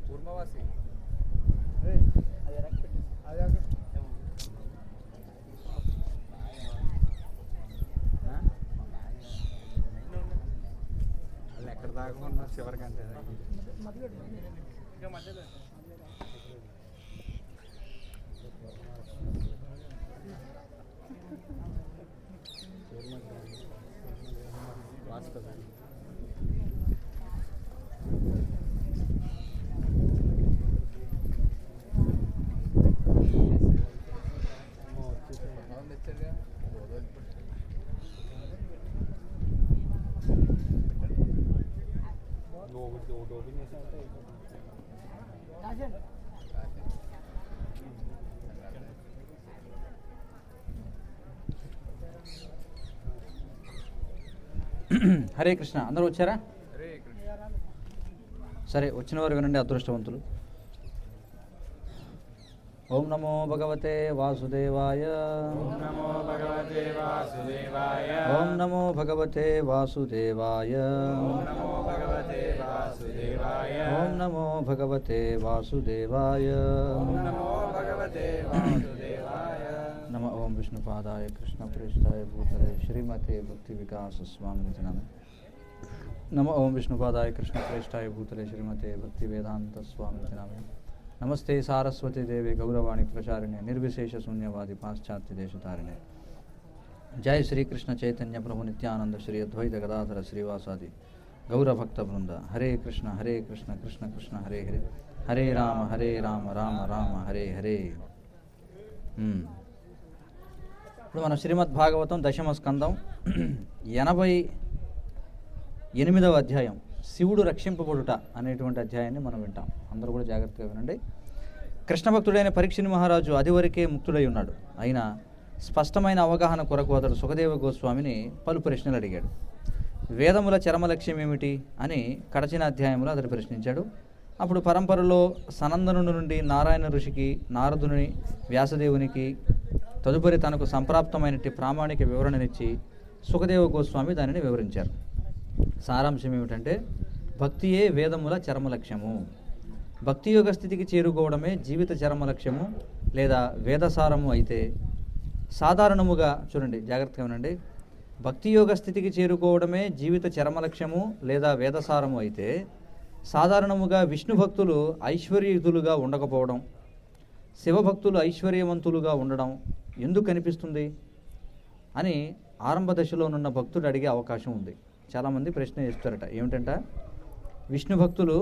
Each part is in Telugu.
కూర్మవాసి ఎక్కడ దాకా ఉన్నా చివరికంటే మధ్యలో హరే కృష్ణ. అందరూ వచ్చారా? సరే, వచ్చిన వారు వినండి, అదృష్టవంతులు. ఓం నమో భగవతే వాసుదేవాయ. ఓం నమో భగవతే వాసుదేవాయ. ఓం నమో భగవతే వాసుదేవాయ. ఓం నమో భగవతే వాసుదేవాయ. ఓం నమో భగవతే వాసుదేవాయ. ఓం నమో భగవతే వాసుదేవాయ. నమ ఓం విష్ణుపాదాయ కృష్ణప్రేష్ఠాయ భూతలే శ్రీమతే భక్తి వికాస స్వామినితి నమ. నమ ఓం విష్ణుపాదాయ కృష్ణప్రేష్ఠాయ భూతలే శ్రీమతే భక్తి వేదాంత స్వామినితి నమ. నమస్తే సారస్వతి దేవి గౌరవాణి ప్రచారిణే నిర్విశేష శూన్యవాది పాశ్చాత్య దేశతారిణే. జయ శ్రీకృష్ణ చైతన్య ప్రభు నిత్యానంద శ్రీ అద్వైత గదాధర శ్రీవాసాది గౌరభక్త బృంద. హరే కృష్ణ కృష్ణ కృష్ణ హరే హరే, హరే రామ రామ రామ హరే హరే. ఇప్పుడు మన శ్రీమద్ భాగవతం దశమ స్కందం 88వ అధ్యాయం శివుడు రక్షింపబడుట అనేటువంటి అధ్యాయాన్ని మనం వింటాం. అందరూ కూడా జాగ్రత్తగా వినండి. కృష్ణ భక్తుడైన పరీక్షిత్ మహారాజు అదివరకే ముక్తుడై ఉన్నాడు. అయినా స్పష్టమైన అవగాహన కొరకు అతడు సుఖదేవ గోస్వామిని పలు ప్రశ్నలు అడిగాడు. వేదముల చరమ లక్ష్యం ఏమిటి అని కడచిన అధ్యాయంలో అతడు ప్రశ్నించాడు. అప్పుడు పరంపరలో సనందనుడి నుండి నారాయణ ఋషికి, నారదుని, వ్యాసదేవునికి, తదుపరి తనకు సంప్రాప్తమైనటి ప్రామాణిక వివరణనిచ్చి సుఖదేవ గోస్వామి దానిని వివరించారు. సారాంశం ఏమిటంటే, భక్తియే వేదముల చరమ లక్ష్యము. భక్తి యోగ స్థితికి చేరుకోవడమే జీవిత చరమ లక్ష్యము లేదా వేదసారము అయితే, సాధారణముగా చూడండి, జాగ్రత్తగా వినండి, భక్తి యోగ స్థితికి చేరుకోవడమే జీవిత చరమ లక్ష్యము లేదా వేదసారము అయితే, సాధారణముగా విష్ణు భక్తులు ఐశ్వర్యయుతులుగా ఉండకపోవడం, శివభక్తులు ఐశ్వర్యవంతులుగా ఉండడం ఎందుకు కనిపిస్తుంది అని ఆరంభ దశలోనున్న భక్తుడు అడిగే అవకాశం ఉంది. చాలామంది ప్రశ్న చేస్తారట, ఏమిటంట, విష్ణు భక్తులు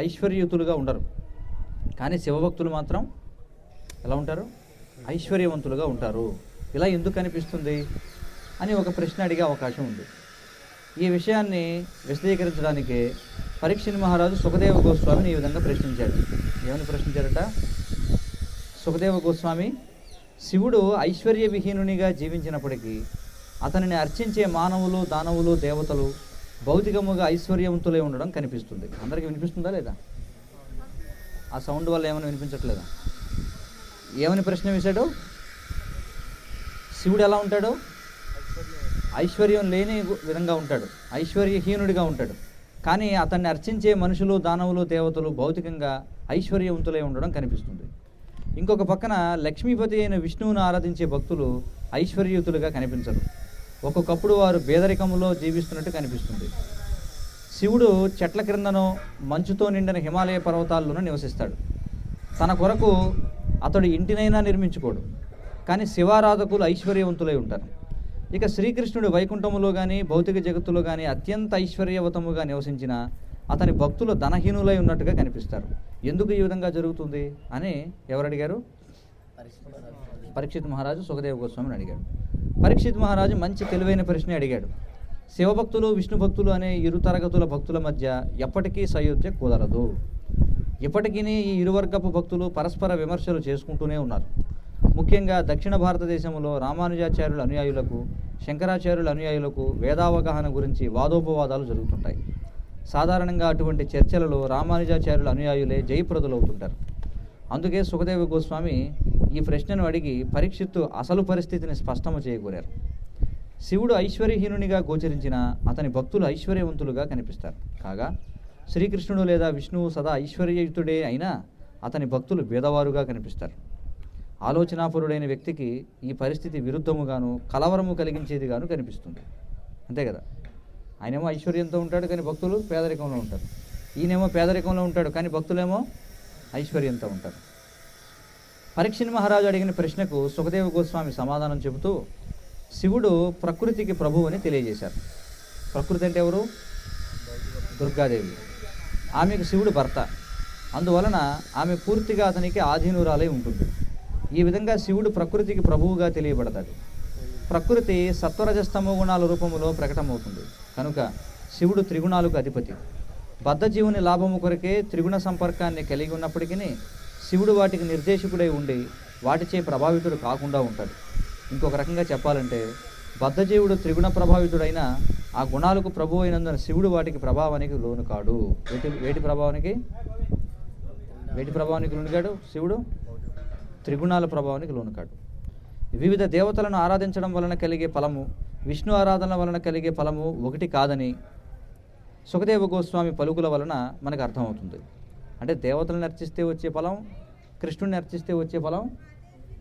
ఐశ్వర్యయుతులుగా ఉండరు, కానీ శివభక్తులు మాత్రం ఎలా ఉంటారు? ఐశ్వర్యవంతులుగా ఉంటారు. ఇలా ఎందుకు కనిపిస్తుంది అని ఒక ప్రశ్న అడిగే అవకాశం ఉంది. ఈ విషయాన్ని విశదీకరించడానికి పరీక్షిత్ మహారాజు సుఖదేవ గోస్వామిని ఈ విధంగా ప్రశ్నించాడు. ఏమని ప్రశ్నించారట? సుఖదేవ గోస్వామి, శివుడు ఐశ్వర్య విహీనునిగా జీవించినప్పటికీ అతనిని అర్చించే మానవులు, దానవులు, దేవతలు భౌతికముగా ఐశ్వర్యవంతులై ఉండడం కనిపిస్తుంది. అందరికీ వినిపిస్తుందా లేదా? ఆ సౌండ్ వల్ల ఏమైనా వినిపించట్లేదా? ఏమని ప్రశ్న వేశాడు? శివుడు ఎలా ఉంటాడు? ఐశ్వర్యం లేని విధంగా ఉంటాడు, ఐశ్వర్యహీనుడిగా ఉంటాడు. కానీ అతన్ని అర్చించే మనుషులు, దానవులు, దేవతలు భౌతికంగా ఐశ్వర్యవంతులై ఉండడం కనిపిస్తుంది. ఇంకొక పక్కన లక్ష్మీపతి అయిన విష్ణువును ఆరాధించే భక్తులు ఐశ్వర్యయుతులుగా కనిపించరు. ఒక్కొక్కప్పుడు వారు పేదరికంలో జీవిస్తున్నట్టు కనిపిస్తుంది. శివుడు చెట్ల క్రిందనో మంచుతో నిండిన హిమాలయ పర్వతాల్లోనూ నివసిస్తాడు. తన కొరకు అతడు ఇంటినైనా నిర్మించుకోడు, కానీ శివారాధకులు ఐశ్వర్యవంతులై ఉంటారు. ఇక శ్రీకృష్ణుడు వైకుంఠములో కానీ భౌతిక జగత్తులో కానీ అత్యంత ఐశ్వర్యవతముగా నివసించిన అతని భక్తులు ధనహీనులై ఉన్నట్టుగా కనిపిస్తారు. ఎందుకు ఈ విధంగా జరుగుతుంది అని ఎవరు అడిగారు? పరీక్షిత్ మహారాజు సుఖదేవ గోస్వామిని అడిగాడు. పరీక్షిత్ మహారాజు మంచి తెలివైన ప్రశ్న అడిగాడు. శివభక్తులు, విష్ణు భక్తులు అనే ఇరు తరగతుల భక్తుల మధ్య ఎప్పటికీ సయోధ్య కుదరదు. ఇప్పటికీ ఈ ఇరువర్గపు భక్తులు పరస్పర విమర్శలు చేసుకుంటూనే ఉన్నారు. ముఖ్యంగా దక్షిణ భారతదేశంలో రామానుజాచార్యుల అనుయాయులకు, శంకరాచార్యుల అనుయాయులకు వేదావగాహన గురించి వాదోపవాదాలు జరుగుతుంటాయి. సాధారణంగా అటువంటి చర్చలలో రామానుజాచార్యుల అనుయాయులే జయప్రదులవుతుంటారు. అందుకే సుఖదేవ గోస్వామి ఈ ప్రశ్నను అడిగి పరీక్షిత్తు అసలు పరిస్థితిని స్పష్టము చేయకూరారు. శివుడు ఐశ్వర్యహీనునిగా గోచరించిన అతని భక్తులు ఐశ్వర్యవంతులుగా కనిపిస్తారు. కాగా శ్రీకృష్ణుడు లేదా విష్ణువు సదా ఐశ్వర్యయుతుడే అయినా అతని భక్తులు భేదవారుగా కనిపిస్తారు. ఆలోచనాపరుడైన వ్యక్తికి ఈ పరిస్థితి విరుద్ధముగాను కలవరము కలిగించేదిగాను కనిపిస్తుంది. అంతే కదా, ఆయనేమో ఐశ్వర్యంతో ఉంటాడు కానీ భక్తులు పేదరికంలో ఉంటారు. ఈయనేమో పేదరికంలో ఉంటాడు కానీ భక్తులేమో ఐశ్వర్యంతో ఉంటారు. పరీక్షిత్ మహారాజు అడిగిన ప్రశ్నకు సుఖదేవ గోస్వామి సమాధానం చెబుతూ శివుడు ప్రకృతికి ప్రభువు అని తెలియజేశారు. ప్రకృతి అంటే ఎవరు? దుర్గాదేవి. ఆమెకు శివుడు భర్త. అందువలన ఆమె పూర్తిగా అతనికి ఆధీనురాలై ఉంటుంది. ఈ విధంగా శివుడు ప్రకృతికి ప్రభువుగా తెలియబడతాడు. ప్రకృతి సత్వరజస్తమో గుణాల రూపంలో ప్రకటమవుతుంది కనుక శివుడు త్రిగుణాలకు అధిపతి. బద్ధజీవుని లాభము కొరకే త్రిగుణ సంపర్కాన్ని కలిగి ఉన్నప్పటికీ శివుడు వాటికి నిర్దేశకుడై ఉండి వాటిచే ప్రభావితుడు కాకుండా ఉంటాడు. ఇంకొక రకంగా చెప్పాలంటే బద్ధజీవుడు త్రిగుణ ప్రభావితుడైన ఆ గుణాలకు ప్రభు అయినందున శివుడు వాటికి ప్రభావానికి లోను కాడు. వేటి ప్రభావానికి లోను కాడు? శివుడు త్రిగుణాల ప్రభావానికి లోను కాడు. వివిధ దేవతలను ఆరాధించడం వలన కలిగే ఫలము విష్ణు ఆరాధన వలన కలిగే ఫలము ఒకటి కాదని సుఖదేవ గోస్వామి పలుకుల వలన మనకు అర్థమవుతుంది. అంటే దేవతలను అర్చిస్తే వచ్చే ఫలం, కృష్ణుడిని అర్చిస్తే వచ్చే ఫలం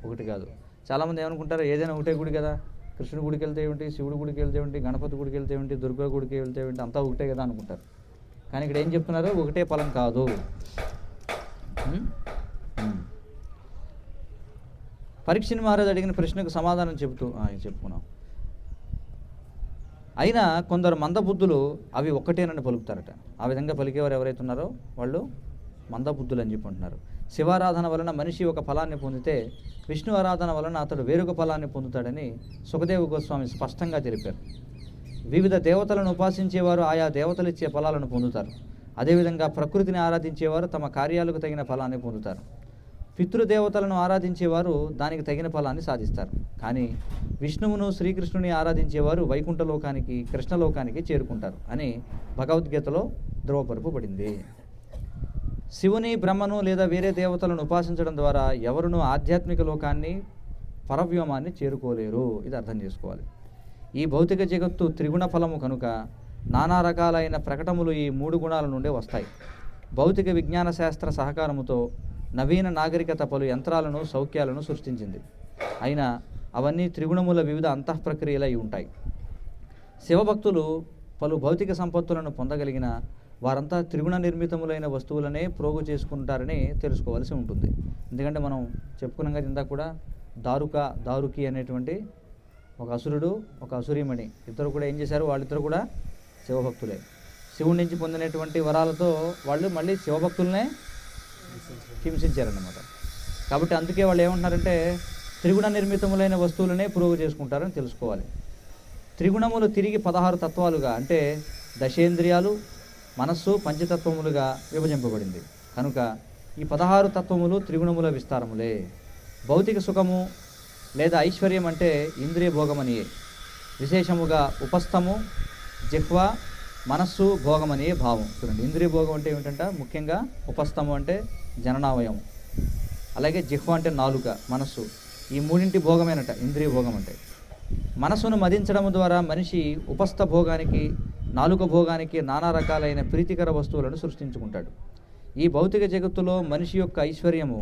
ఒకటి కాదు. చాలామంది ఏమనుకుంటారు, ఏదైనా ఒకటే గుడి కదా, కృష్ణుడి గుడికి వెళ్తే ఏమిటి, శివుడి గుడికి వెళ్తే ఏమిటి, గణపతి గుడికి వెళ్తే ఏమిటి, దుర్గా గుడికి వెళ్తే ఏమిటి, అంతా ఒకటే కదా అనుకుంటారు. కానీ ఇక్కడ ఏం చెప్తున్నారు? ఒకటే ఫలం కాదు. పరీక్షిత్ మహారాజు అడిగిన ప్రశ్నకు సమాధానం చెప్పుకున్నాం. అయినా కొందరు మందబుద్ధులు అవి ఒక్కటేనని పలుకుతారట. ఆ విధంగా పలికేవారు ఎవరైతే ఉన్నారో వాళ్ళు మందబుద్ధులు అని చెప్పుకుంటున్నారు. శివారాధన వలన మనిషి ఒక ఫలాన్ని పొందితే విష్ణు ఆరాధన వలన అతడు వేరొక ఫలాన్ని పొందుతాడని సుఖదేవ గోస్వామి స్పష్టంగా తెలిపారు. వివిధ దేవతలను ఉపాసించేవారు ఆయా దేవతలు ఇచ్చే ఫలాలను పొందుతారు. అదేవిధంగా ప్రకృతిని ఆరాధించేవారు తమ కార్యాలకు తగిన ఫలాన్ని పొందుతారు. పితృదేవతలను ఆరాధించేవారు దానికి తగిన ఫలాన్ని సాధిస్తారు. కానీ విష్ణువును శ్రీకృష్ణుని ఆరాధించేవారు వైకుంఠలోకానికి కృష్ణలోకానికి చేరుకుంటారు అని భగవద్గీతలో ధృవపరపబడింది. శివుని బ్రహ్మను లేదా వేరే దేవతలను ఉపాసించడం ద్వారా ఎవరునూ ఆధ్యాత్మిక లోకాన్ని పరవ్యోమాన్ని చేరుకోలేరు. ఇది అర్థం చేసుకోవాలి. ఈ భౌతిక జగత్తు త్రిగుణ ఫలము కనుక నానా రకాలైన ప్రకటములు ఈ మూడు గుణాల నుండే వస్తాయి. భౌతిక విజ్ఞాన శాస్త్ర సహకారముతో నవీన నాగరికత పలు యంత్రాలను సౌఖ్యాలను సృష్టించింది. అయినా అవన్నీ త్రిగుణముల వివిధ అంతఃప్రక్రియలై ఉంటాయి. శివభక్తులు పలు భౌతిక సంపత్తులను పొందగలిగిన వారంతా త్రిగుణ నిర్మితములైన వస్తువులనే ప్రోగు చేసుకుంటారని తెలుసుకోవాల్సి ఉంటుంది. ఎందుకంటే మనం చెప్పుకున్నాం కదా ఇందాక కూడా, దారుకి అనేటువంటి ఒక అసురుడు ఒక అసురీమణి ఇద్దరు కూడా ఏం చేశారు? వాళ్ళిద్దరు కూడా శివభక్తులే. శివుడి నుంచి పొందినటువంటి వరాలతో వాళ్ళు మళ్ళీ శివభక్తులనే హింసించారన్నమాట. కాబట్టి అందుకే వాళ్ళు ఏమంటున్నారంటే త్రిగుణ నిర్మితములైన వస్తువులనే ప్రోగు చేసుకుంటారని తెలుసుకోవాలి. త్రిగుణములు తిరిగి 16 తత్వాలుగా అంటే దశేంద్రియాలు, మనస్సు, పంచతత్వములుగా విభజింపబడింది కనుక ఈ 16 తత్వములు త్రిగుణముల విస్తారములే. భౌతిక సుఖము లేదా ఐశ్వర్యం అంటే ఇంద్రియ భోగమనియే. విశేషముగా ఉపస్థము, జిహ్వ, మనస్సు భోగమనియే భావం. చూడండి, ఇంద్రియ భోగం అంటే ఏమిటంట? ముఖ్యంగా ఉపస్థము అంటే జననావయం, అలాగే జిహ్వ అంటే నాలుక, మనస్సు. ఈ మూడింటి భోగమేనట ఇంద్రియ భోగం అంటే. మనస్సును మదించడం ద్వారా మనిషి ఉపస్థ భోగానికి, నాలుక భోగానికి నానా రకాలైన ప్రీతికర వస్తువులను సృష్టించుకుంటాడు. ఈ భౌతిక జగత్తులో మనిషి యొక్క ఐశ్వర్యము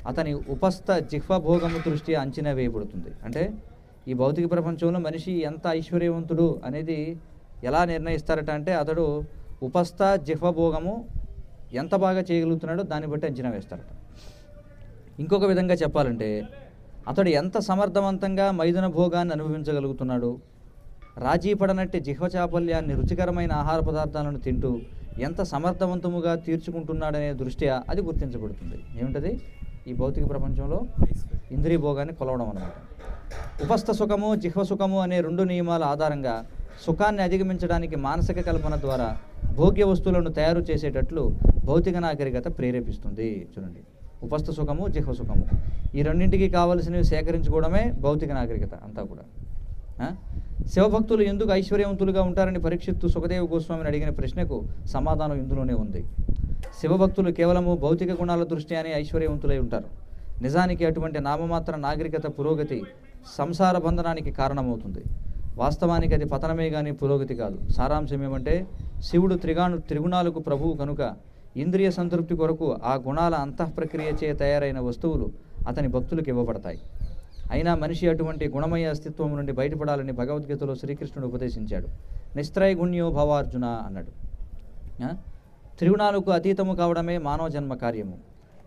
అతని ఉపస్థ జిహ్వ భోగము దృష్ట్యా అంచనా వేయబడుతుంది. అంటే ఈ భౌతిక ప్రపంచంలో మనిషి ఎంత ఐశ్వర్యవంతుడు అనేది ఎలా నిర్ణయిస్తారట అంటే అతడు ఉపస్థ జిహ్వ భోగము ఎంత బాగా చేయగలుగుతున్నాడో దాన్ని బట్టి అంచనా వేస్తారట. ఇంకొక విధంగా చెప్పాలంటే అతడు ఎంత సమర్థవంతంగా మైదున భోగాన్ని అనుభవించగలుగుతున్నాడు, రాజీ పడనట్టి జిహ్వ చాపల్యాన్ని, రుచికరమైన ఆహార పదార్థాలను తింటూ ఎంత సమర్థవంతముగా తీర్చుకుంటున్నాడనే దృష్ట్యా అది గుర్తించబడుతుంది. ఏమిటది? ఈ భౌతిక ప్రపంచంలో ఇంద్రియ భోగాన్ని కొలవడం అన్నమాట. ఉపస్థ సుఖము, జిహ్వ సుఖము అనే 2 నియమాల ఆధారంగా సుఖాన్ని అధిగమించడానికి మానసిక కల్పన ద్వారా భోగ్య వస్తువులను తయారు చేసేటట్లు భౌతిక నాగరికత ప్రేరేపిస్తుంది. చూడండి, ఉపస్థ సుఖము, జిహ్వ సుఖము ఈ రెండింటికి కావలసినవి సేకరించుకోవడమే భౌతిక నాగరికత అంతా కూడా. శివభక్తులు ఎందుకు ఐశ్వర్యవంతులుగా ఉంటారని పరీక్షిత్తు సుఖదేవ గోస్వామిని అడిగిన ప్రశ్నకు సమాధానం ఇందులోనే ఉంది. శివభక్తులు కేవలము భౌతిక గుణాల దృష్ట్యానే ఐశ్వర్యవంతులై ఉంటారు. నిజానికి అటువంటి నామమాత్ర నాగరికత పురోగతి సంసార బంధనానికి కారణమవుతుంది. వాస్తవానికి అది పతనమే కానీ పురోగతి కాదు. సారాంశం ఏమంటే శివుడు త్రిగుణాలకు ప్రభువు కనుక ఇంద్రియ సంతృప్తి కొరకు ఆ గుణాల అంతఃప్రక్రియచే తయారైన వస్తువులు అతని భక్తులకు ఇవ్వబడతాయి. అయినా మనిషి అటువంటి గుణమయ అస్తిత్వం నుండి బయటపడాలని భగవద్గీతలో శ్రీకృష్ణుడు ఉపదేశించాడు. నిస్త్రైగుణ్యో భవార్జున అన్నాడు. త్రిగుణాలకు అతీతము కావడమే మానవ జన్మ కార్యము.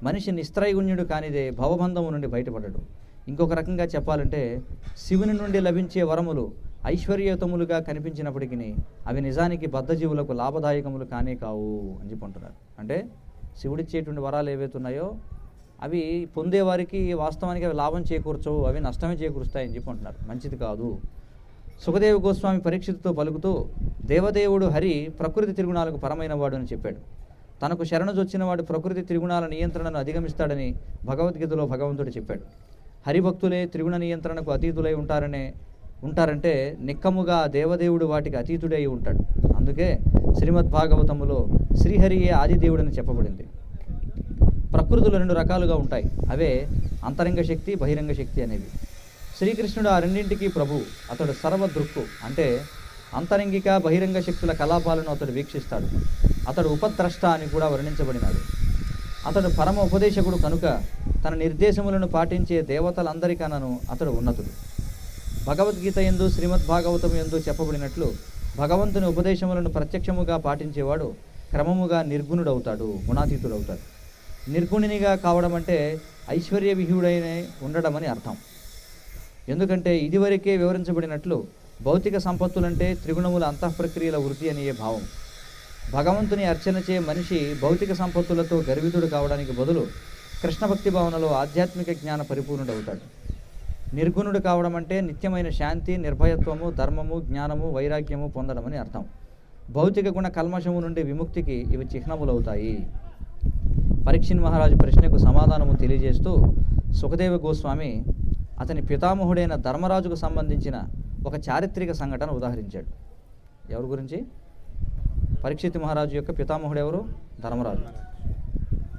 మనిషి నిస్త్రైగుణ్యుడు కానిదే భవబంధము నుండి బయటపడడు. ఇంకొక రకంగా చెప్పాలంటే శివుని నుండి లభించే వరములు ఐశ్వర్యతములుగా కనిపించినప్పటికీ అవి నిజానికి బద్ధజీవులకు లాభదాయకములు కానే కావు అని చెప్పుకుంటున్నారు. అంటే శివుడిచ్చేటువంటి వరాలు ఏవైతే ఉన్నాయో అవి పొందేవారికి వాస్తవానికి అవి లాభం చేకూర్చవు, అవి నష్టమే చేకూరుస్తాయని చెప్పుకుంటున్నారు. మంచిది కాదు. సుఖదేవ గోస్వామి పరీక్షితుతో పలుకుతూ దేవదేవుడు హరి ప్రకృతి త్రిగుణాలకు పరమైన వాడు అని చెప్పాడు. తనకు శరణుజొచ్చిన వాడు ప్రకృతి త్రిగుణాల నియంత్రణను అధిగమిస్తాడని భగవద్గీతలో భగవంతుడు చెప్పాడు. హరిభక్తులే త్రిగుణ నియంత్రణకు అతీతులై ఉంటారంటే నిక్కముగా దేవదేవుడు వాటికి అతీతుడై ఉంటాడు. అందుకే శ్రీమద్భాగవతములో శ్రీహరియే ఆదిదేవుడని చెప్పబడింది. ప్రకృతులు రెండు రకాలుగా ఉంటాయి. అవే అంతరంగ శక్తి, బహిరంగ శక్తి అనేవి. శ్రీకృష్ణుడు ఆ రెండింటికి ప్రభు. అతడు సర్వదృక్కు అంటే అంతరంగిక బహిరంగ శక్తుల కలాపాలను అతడు వీక్షిస్తాడు. అతడు ఉపద్రష్ట అని కూడా వర్ణించబడినాడు. అతడు పరమ ఉపదేశకుడు కనుక తన నిర్దేశములను పాటించే దేవతలందరికనను అతడు ఉన్నతుడు. భగవద్గీత యందు శ్రీమద్భాగవతం యందు చెప్పబడినట్లు భగవంతుని ఉపదేశములను ప్రత్యక్షముగా పాటించేవాడు క్రమముగా నిర్గుణుడవుతాడు, గుణాతీతుడవుతాడు. నిర్గుణినిగా కావడం అంటే ఐశ్వర్య విహుడైన ఉండడం అని అర్థం. ఎందుకంటే ఇదివరకే వివరించబడినట్లు భౌతిక సంపత్తులంటే త్రిగుణముల అంతఃప్రక్రియల వృద్ధి అనే భావం. భగవంతుని అర్చనచే మనిషి భౌతిక సంపత్తులతో గర్వితుడు కావడానికి బదులు కృష్ణభక్తి భావనలో ఆధ్యాత్మిక జ్ఞాన పరిపూర్ణుడవుతాడు. నిర్గుణుడు కావడం అంటే నిత్యమైన శాంతి, నిర్భయత్వము, ధర్మము, జ్ఞానము, వైరాగ్యము పొందడం అని అర్థం. భౌతిక గుణ కల్మషము నుండి విముక్తికి ఇవి చిహ్నములవుతాయి. పరీక్షిత్ మహారాజు ప్రశ్నకు సమాధానము తెలియజేస్తూ సుఖదేవ గోస్వామి అతని పితామహుడైన ధర్మరాజుకు సంబంధించిన ఒక చారిత్రక సంఘటన ఉదాహరించాడు. ఎవరి గురించి? పరీక్షిత్ మహారాజు యొక్క పితామహుడు ఎవరు? ధర్మరాజు.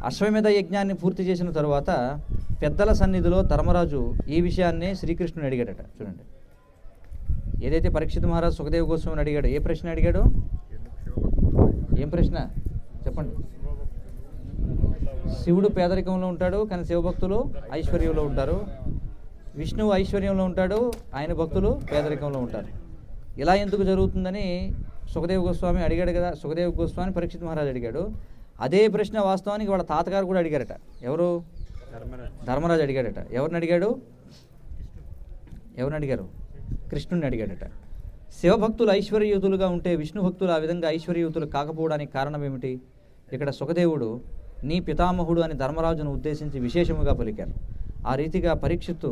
అశ్వమేధ యజ్ఞాన్ని పూర్తి చేసిన తరువాత పెద్దల సన్నిధిలో ధర్మరాజు ఈ విషయాన్ని శ్రీకృష్ణుని అడిగాడట. చూడండి, ఏదైతే పరీక్షిత్ మహారాజు సుఖదేవ గోస్వామిని అడిగాడు, ఏ ప్రశ్న అడిగాడు? ఏం ప్రశ్న చెప్పండి. శివుడు పేదరికంలో ఉంటాడు కానీ శివభక్తులు ఐశ్వర్యంలో ఉంటారు. విష్ణువు ఐశ్వర్యంలో ఉంటాడు, ఆయన భక్తులు పేదరికంలో ఉంటారు. ఇలా ఎందుకు జరుగుతుందని సుఖదేవ గోస్వామి అడిగాడు కదా. సుఖదేవ గోస్వామి పరీక్షిత్ మహారాజు అడిగాడు. అదే ప్రశ్న వాస్తవానికి వాళ్ళ తాతగారు కూడా అడిగారట. ఎవరు? ధర్మరాజు అడిగాడట. ఎవరిని అడిగాడు? కృష్ణుని అడిగాడట. శివభక్తులు ఐశ్వర్యయుతులుగా ఉంటే విష్ణు భక్తులు ఆ విధంగా ఐశ్వర్యయుతులు కాకపోవడానికి కారణం ఏమిటి? ఇక్కడ సుఖదేవుడు నీ పితామహుడు అని ధర్మరాజును ఉద్దేశించి విశేషముగా పలికారు. ఆ రీతిగా పరీక్షిత్తు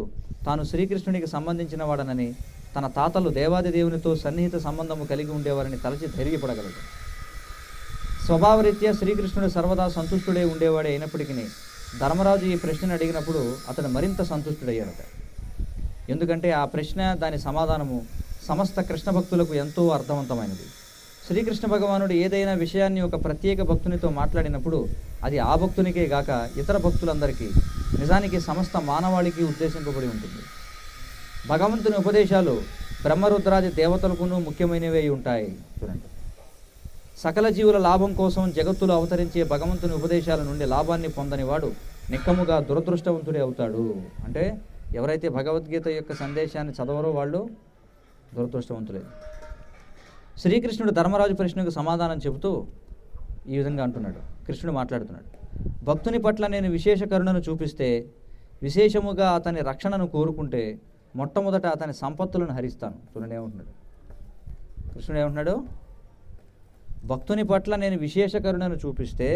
తాను శ్రీకృష్ణునికి సంబంధించిన వాడనని, తన తాతలు దేవాది దేవునితో సన్నిహిత సంబంధము కలిగి ఉండేవారని తలచి ధైర్యపడగలడు. స్వభావరీత్యా శ్రీకృష్ణుడు సర్వదా సంతుష్టుడై ఉండేవాడే అయినప్పటికీ ధర్మరాజు ఈ ప్రశ్నను అడిగినప్పుడు అతడు మరింత సంతుష్టుడయ్యాడట. ఎందుకంటే ఆ ప్రశ్న, దాని సమాధానము సమస్త కృష్ణ భక్తులకు ఎంతో అర్థవంతమైనది. శ్రీకృష్ణ భగవానుడు ఏదైనా విషయాన్ని ఒక ప్రత్యేక భక్తునితో మాట్లాడినప్పుడు అది ఆ భక్తునికే గాక ఇతర భక్తులందరికీ, నిజానికి సమస్త మానవాళికి ఉద్దేశింపబడి ఉంటుంది. భగవంతుని ఉపదేశాలు బ్రహ్మరుద్రాది దేవతలకును ముఖ్యమైనవి ఉంటాయి. చూడండి, సకల జీవుల లాభం కోసం జగత్తులో అవతరించే భగవంతుని ఉపదేశాల నుండి లాభాన్ని పొందని వాడు నిక్కముగా దురదృష్టవంతుడే అవుతాడు. అంటే ఎవరైతే భగవద్గీత యొక్క సందేశాన్ని చదవరో వాళ్ళు దురదృష్టవంతులే. శ్రీకృష్ణుడు ధర్మరాజు ప్రశ్నకు సమాధానం చెబుతూ ఈ విధంగా అంటున్నాడు. కృష్ణుడు మాట్లాడుతున్నాడు. భక్తుని పట్ల నేను విశేష కరుణను చూపిస్తే, విశేషముగా అతని రక్షణను కోరుకుంటే మొట్టమొదట అతని సంపత్తులను హరిస్తాను. చూడండి ఏమంటున్నాడు కృష్ణుడు. ఏమంటున్నాడు? భక్తుని పట్ల నేను విశేష కరుణను చూపిస్తే,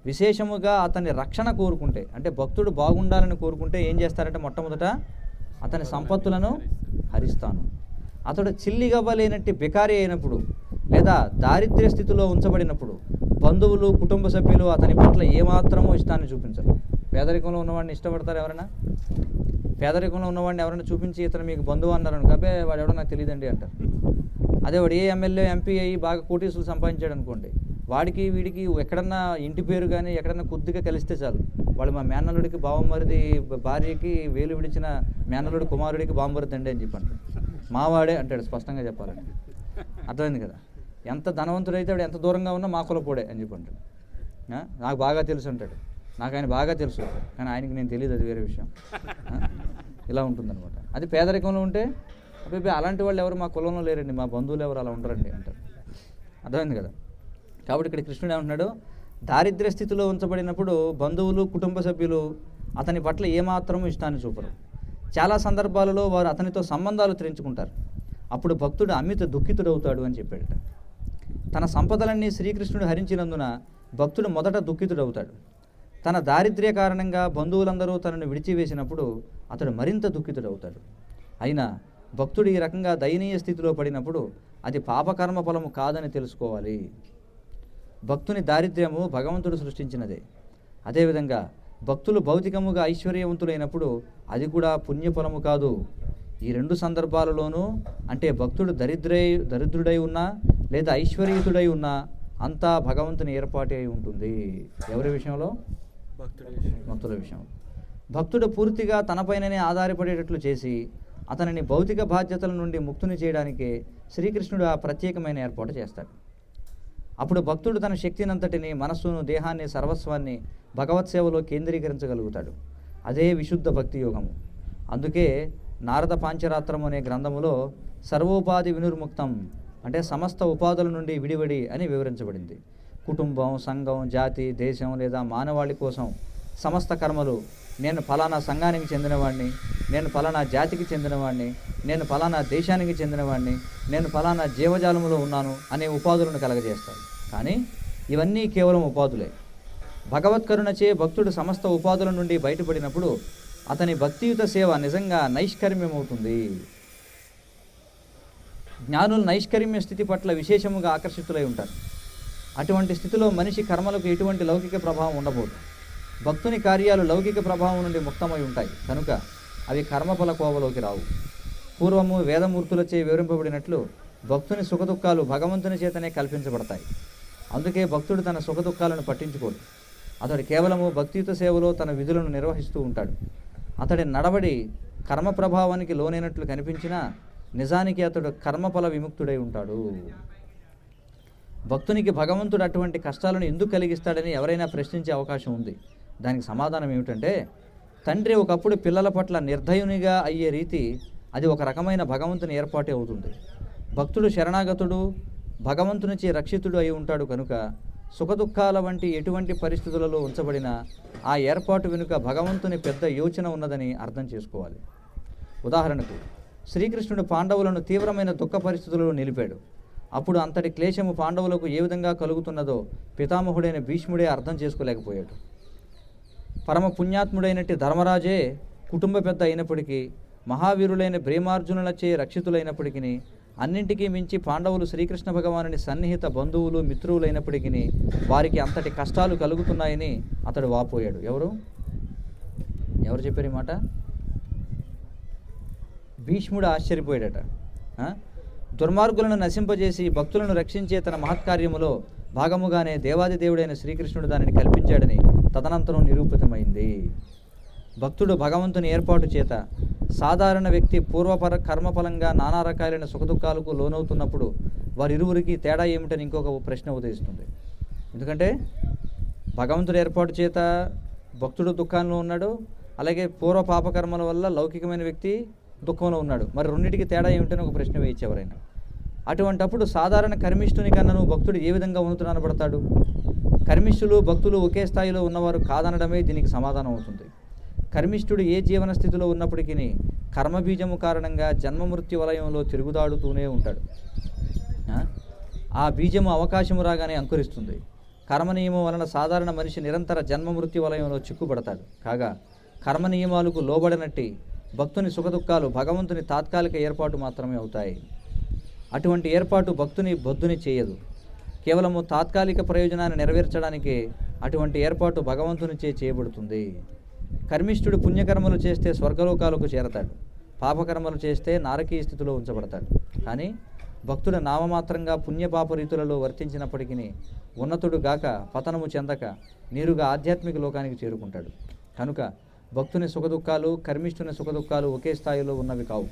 విశేషముగా అతని రక్షణ కోరుకుంటే, అంటే భక్తుడు బాగుండాలని కోరుకుంటే ఏం చేస్తారంటే మొట్టమొదట అతని సంపత్తులను హరిస్తాను. అతడు చిల్లిగవ్వలేనట్టి బికారి అయినప్పుడు లేదా దారిద్ర్య స్థితిలో ఉంచబడినప్పుడు బంధువులు, కుటుంబ సభ్యులు అతని పట్ల ఏమాత్రమూ ఇష్టాన్ని చూపించరు. పేదరికంలో ఉన్నవాడిని ఇష్టపడతారు ఎవరైనా? పేదరికంలో ఉన్నవాడిని ఎవరైనా చూపించి ఇతను మీకు బంధువు అన్నారు అనుకో, అబ్బే వాడు ఎవడో నాకు తెలియదండి అంటారు. అదే వాడు ఏ ఎమ్మెల్యే, ఎంపీ అయ్యి బాగా కోటీసులు సంపాదించాడు అనుకోండి, వాడికి వీడికి ఎక్కడన్నా ఇంటి పేరు కానీ ఎక్కడన్నా కొద్దిగా కలిస్తే చాలు, వాళ్ళు మా మేనల్లుడికి బావమరిది భార్యకి వేలు విడిచిన మేనల్లుడి కుమారుడికి బావమరిది అండి అని చెప్పంటారు. మావాడే అంటాడు స్పష్టంగా చెప్పాలంటే. అర్థమైంది కదా. ఎంత ధనవంతుడైతే వాడు ఎంత దూరంగా ఉన్నా మా కులపోడే అని చెప్పి అంటాడు. నాకు బాగా తెలుసు అంటాడు. నాకు ఆయన బాగా తెలుసు కానీ ఆయనకి నేను తెలియదు, అది వేరే విషయం. ఇలా ఉంటుందన్నమాట. అది పేదరికంలో ఉంటే అబ్బాయి అలాంటి వాళ్ళు ఎవరు మా కులంలో లేరండి, మా బంధువులు ఎవరు అలా ఉండరండి అంటారు. అర్థమైంది కదా. కాబట్టి ఇక్కడ కృష్ణుడు ఏమంటున్నాడు, దారిద్ర్య స్థితిలో ఉంచబడినప్పుడు బంధువులు కుటుంబ సభ్యులు అతని పట్ల ఏమాత్రం ఇష్టాన్ని చూపరు. చాలా సందర్భాలలో వారు అతనితో సంబంధాలు తెంచుకుంటారు. అప్పుడు భక్తుడు అమిత దుఃఖితుడవుతాడు అని చెప్పాడట. తన సంపదలన్నీ శ్రీకృష్ణుడు హరించినందున భక్తుడు మొదట దుఃఖితుడవుతాడు. తన దారిద్ర్య కారణంగా బంధువులందరూ తనను విడిచివేసినప్పుడు అతడు మరింత దుఃఖితుడవుతాడు. అయినా భక్తుడు ఈ రకంగా దయనీయ స్థితిలో పడినప్పుడు అది పాపకర్మ ఫలము కాదని తెలుసుకోవాలి. భక్తుని దారిద్ర్యము భగవంతుడు సృష్టించినదే. అదేవిధంగా భక్తులు భౌతికముగా ఐశ్వర్యవంతులైనప్పుడు అది కూడా పుణ్యఫలము కాదు. ఈ రెండు సందర్భాలలోనూ అంటే భక్తుడు దరిద్రుడై ఉన్నా లేదా ఐశ్వర్యయుతుడై ఉన్నా అంతా భగవంతుని ఏర్పాటు అయి ఉంటుంది. ఎవరి విషయంలో? భక్తుల విషయంలో. భక్తుడు పూర్తిగా తనపైననే ఆధారపడేటట్లు చేసి అతనిని భౌతిక బాధ్యతల నుండి ముక్తుని చేయడానికే శ్రీకృష్ణుడు ఆ ప్రత్యేకమైన ఏర్పాటు చేస్తాడు. అప్పుడు భక్తుడు తన శక్తినంతటిని, మనస్సును, దేహాన్ని, సర్వస్వాన్ని భగవత్ సేవలో కేంద్రీకరించగలుగుతాడు. అదే విశుద్ధ భక్తి యోగము. అందుకే నారద పాంచరాత్రం అనే గ్రంథములో సర్వోపాధి వినుర్ముక్తం అంటే సమస్త ఉపాధుల నుండి విడివడి అని వివరించబడింది. కుటుంబం, సంఘం, జాతి, దేశం లేదా మానవాళి కోసం సమస్త కర్మలు, నేను ఫలానా సంఘానికి చెందినవాడిని, నేను ఫలానా జాతికి చెందినవాడిని, నేను ఫలానా దేశానికి చెందినవాడిని, నేను ఫలానా జీవజాలములో ఉన్నాను అనే ఉపాధులను కలగజేస్తాయి. కానీ ఇవన్నీ కేవలం ఉపాధులే. భగవత్కరుణచే భక్తుడు సమస్త ఉపాధుల నుండి బయటపడినప్పుడు అతని భక్తియుత సేవ నిజంగా నైష్కర్మ్యమవుతుంది. జ్ఞానులు నైష్కర్మ్య స్థితి పట్ల విశేషముగా ఆకర్షితులై ఉంటారు. అటువంటి స్థితిలో మనిషి కర్మలకు ఎటువంటి లౌకిక ప్రభావం ఉండబోదు. భక్తుని కార్యాలు లౌకిక ప్రభావం నుండి ముక్తమై ఉంటాయి కనుక అవి కర్మఫల కోవలోకి రావు. పూర్వము వేదమూర్తులచే వివరింపబడినట్లు భక్తుని సుఖదుఖాలు భగవంతుని చేతనే కల్పించబడతాయి. అందుకే భక్తుడు తన సుఖదుఖాలను పట్టించుకోడు. అతడు కేవలము భక్తియుత సేవలో తన విధులను నిర్వహిస్తూ ఉంటాడు. అతడి నడవడి కర్మ ప్రభావానికి లోనైనట్లు కనిపించినా నిజానికి అతడు కర్మఫల విముక్తుడై ఉంటాడు. భక్తునికి భగవంతుడు అటువంటి కష్టాలను ఎందుకు కలిగిస్తాడని ఎవరైనా ప్రశ్నించే అవకాశం ఉంది. దానికి సమాధానం ఏమిటంటే, తండ్రి ఒకప్పుడు పిల్లల పట్ల నిర్దయునిగా అయ్యే రీతి అది ఒక రకమైన భగవంతుని ఏర్పాటే అవుతుంది. భక్తుడు శరణాగతుడు, భగవంతునిచే రక్షితుడు అయి ఉంటాడు కనుక సుఖదుఖాల వంటి ఎటువంటి పరిస్థితులలో ఉంచబడిన ఆ ఏర్పాటు వెనుక భగవంతుని పెద్ద యోచన ఉన్నదని అర్థం చేసుకోవాలి. ఉదాహరణకు శ్రీకృష్ణుడు పాండవులను తీవ్రమైన దుఃఖ పరిస్థితులలో నిలిపాడు. అప్పుడు అంతటి క్లేశము పాండవులకు ఏ విధంగా కలుగుతున్నదో పితామహుడైన భీష్ముడే అర్థం చేసుకోలేకపోయాడు. పరమ పుణ్యాత్ముడైనట్టి ధర్మరాజే కుటుంబ పెద్ద అయినప్పటికీ, మహావీరులైన భీమార్జునులచే రక్షితులైనప్పటికీ, అన్నింటికీ మించి పాండవులు శ్రీకృష్ణ భగవానుని సన్నిహిత బంధువులు, మిత్రువులైనప్పటికీ వారికి అంతటి కష్టాలు కలుగుతున్నాయని అతడు వాపోయాడు. ఎవరు చెప్పారు ఈ మాట? భీష్ముడు ఆశ్చర్యపోయాడట. దుర్మార్గులను నశింపజేసి భక్తులను రక్షించే తన మహత్కార్యములో భాగముగానే దేవాది దేవుడైన శ్రీకృష్ణుడు దానిని కల్పించాడని తదనంతరం నిరూపితమైంది. భక్తుడు భగవంతుని ఏర్పాటు చేత సాధారణ వ్యక్తి పూర్వపర కర్మఫలంగా నానా రకాలైన సుఖదుఖాలకు లోనవుతున్నప్పుడు వారిరువురికి తేడా ఏమిటని ఇంకొక ప్రశ్న ఉదయిస్తుంది. ఎందుకంటే భగవంతుడి ఏర్పాటు చేత భక్తుడు దుఃఖంలో ఉన్నాడు, అలాగే పూర్వ పాపకర్మల వల్ల లౌకికమైన వ్యక్తి దుఃఖంలో ఉన్నాడు. మరి రెండింటికి తేడా ఏమిటని ఒక ప్రశ్న వేయచ్చు ఎవరైనా. అటువంటప్పుడు సాధారణ కర్మిష్ఠుని కన్నను భక్తుడు ఏ విధంగా ఉన్నతునబడతాడు? కర్మిష్ఠులు, భక్తులు ఒకే స్థాయిలో ఉన్నవారు కాదనడమే దీనికి సమాధానం అవుతుంది. కర్మిష్ఠుడు ఏ జీవన స్థితిలో ఉన్నప్పటికీ కర్మబీజము కారణంగా జన్మమృత్యు వలయంలో తిరుగుదాడుతూనే ఉంటాడు. ఆ బీజము అవకాశము రాగానే అంకురిస్తుంది. కర్మ నియమం వలన సాధారణ మనిషి నిరంతర జన్మమృత్యు వలయంలో చిక్కుపడతాడు. కాగా కర్మ నియమాలకు లోబడినట్టి భక్తుని సుఖదుఖాలు భగవంతుని తాత్కాలిక ఏర్పాటు మాత్రమే అవుతాయి. అటువంటి ఏర్పాటు భక్తుని బొద్దుని చేయదు. కేవలము తాత్కాలిక ప్రయోజనాన్ని నెరవేర్చడానికే అటువంటి ఏర్పాటు భగవంతునిచే చేయబడుతుంది. కర్మిష్ఠుడు పుణ్యకర్మలు చేస్తే స్వర్గలోకాలకు చేరతాడు, పాపకర్మలు చేస్తే నారకీయ స్థితిలో ఉంచబడతాడు. కానీ భక్తుడు నామమాత్రంగా పుణ్యపాప రీతులలో వర్తించినప్పటికీ ఉన్నతుడు గాక పతనము చెందక నేరుగా ఆధ్యాత్మిక లోకానికి చేరుకుంటాడు. కనుక భక్తుని సుఖదుఖాలు, కర్మిష్ఠుని సుఖదుఖాలు ఒకే స్థాయిలో ఉన్నవి కావు.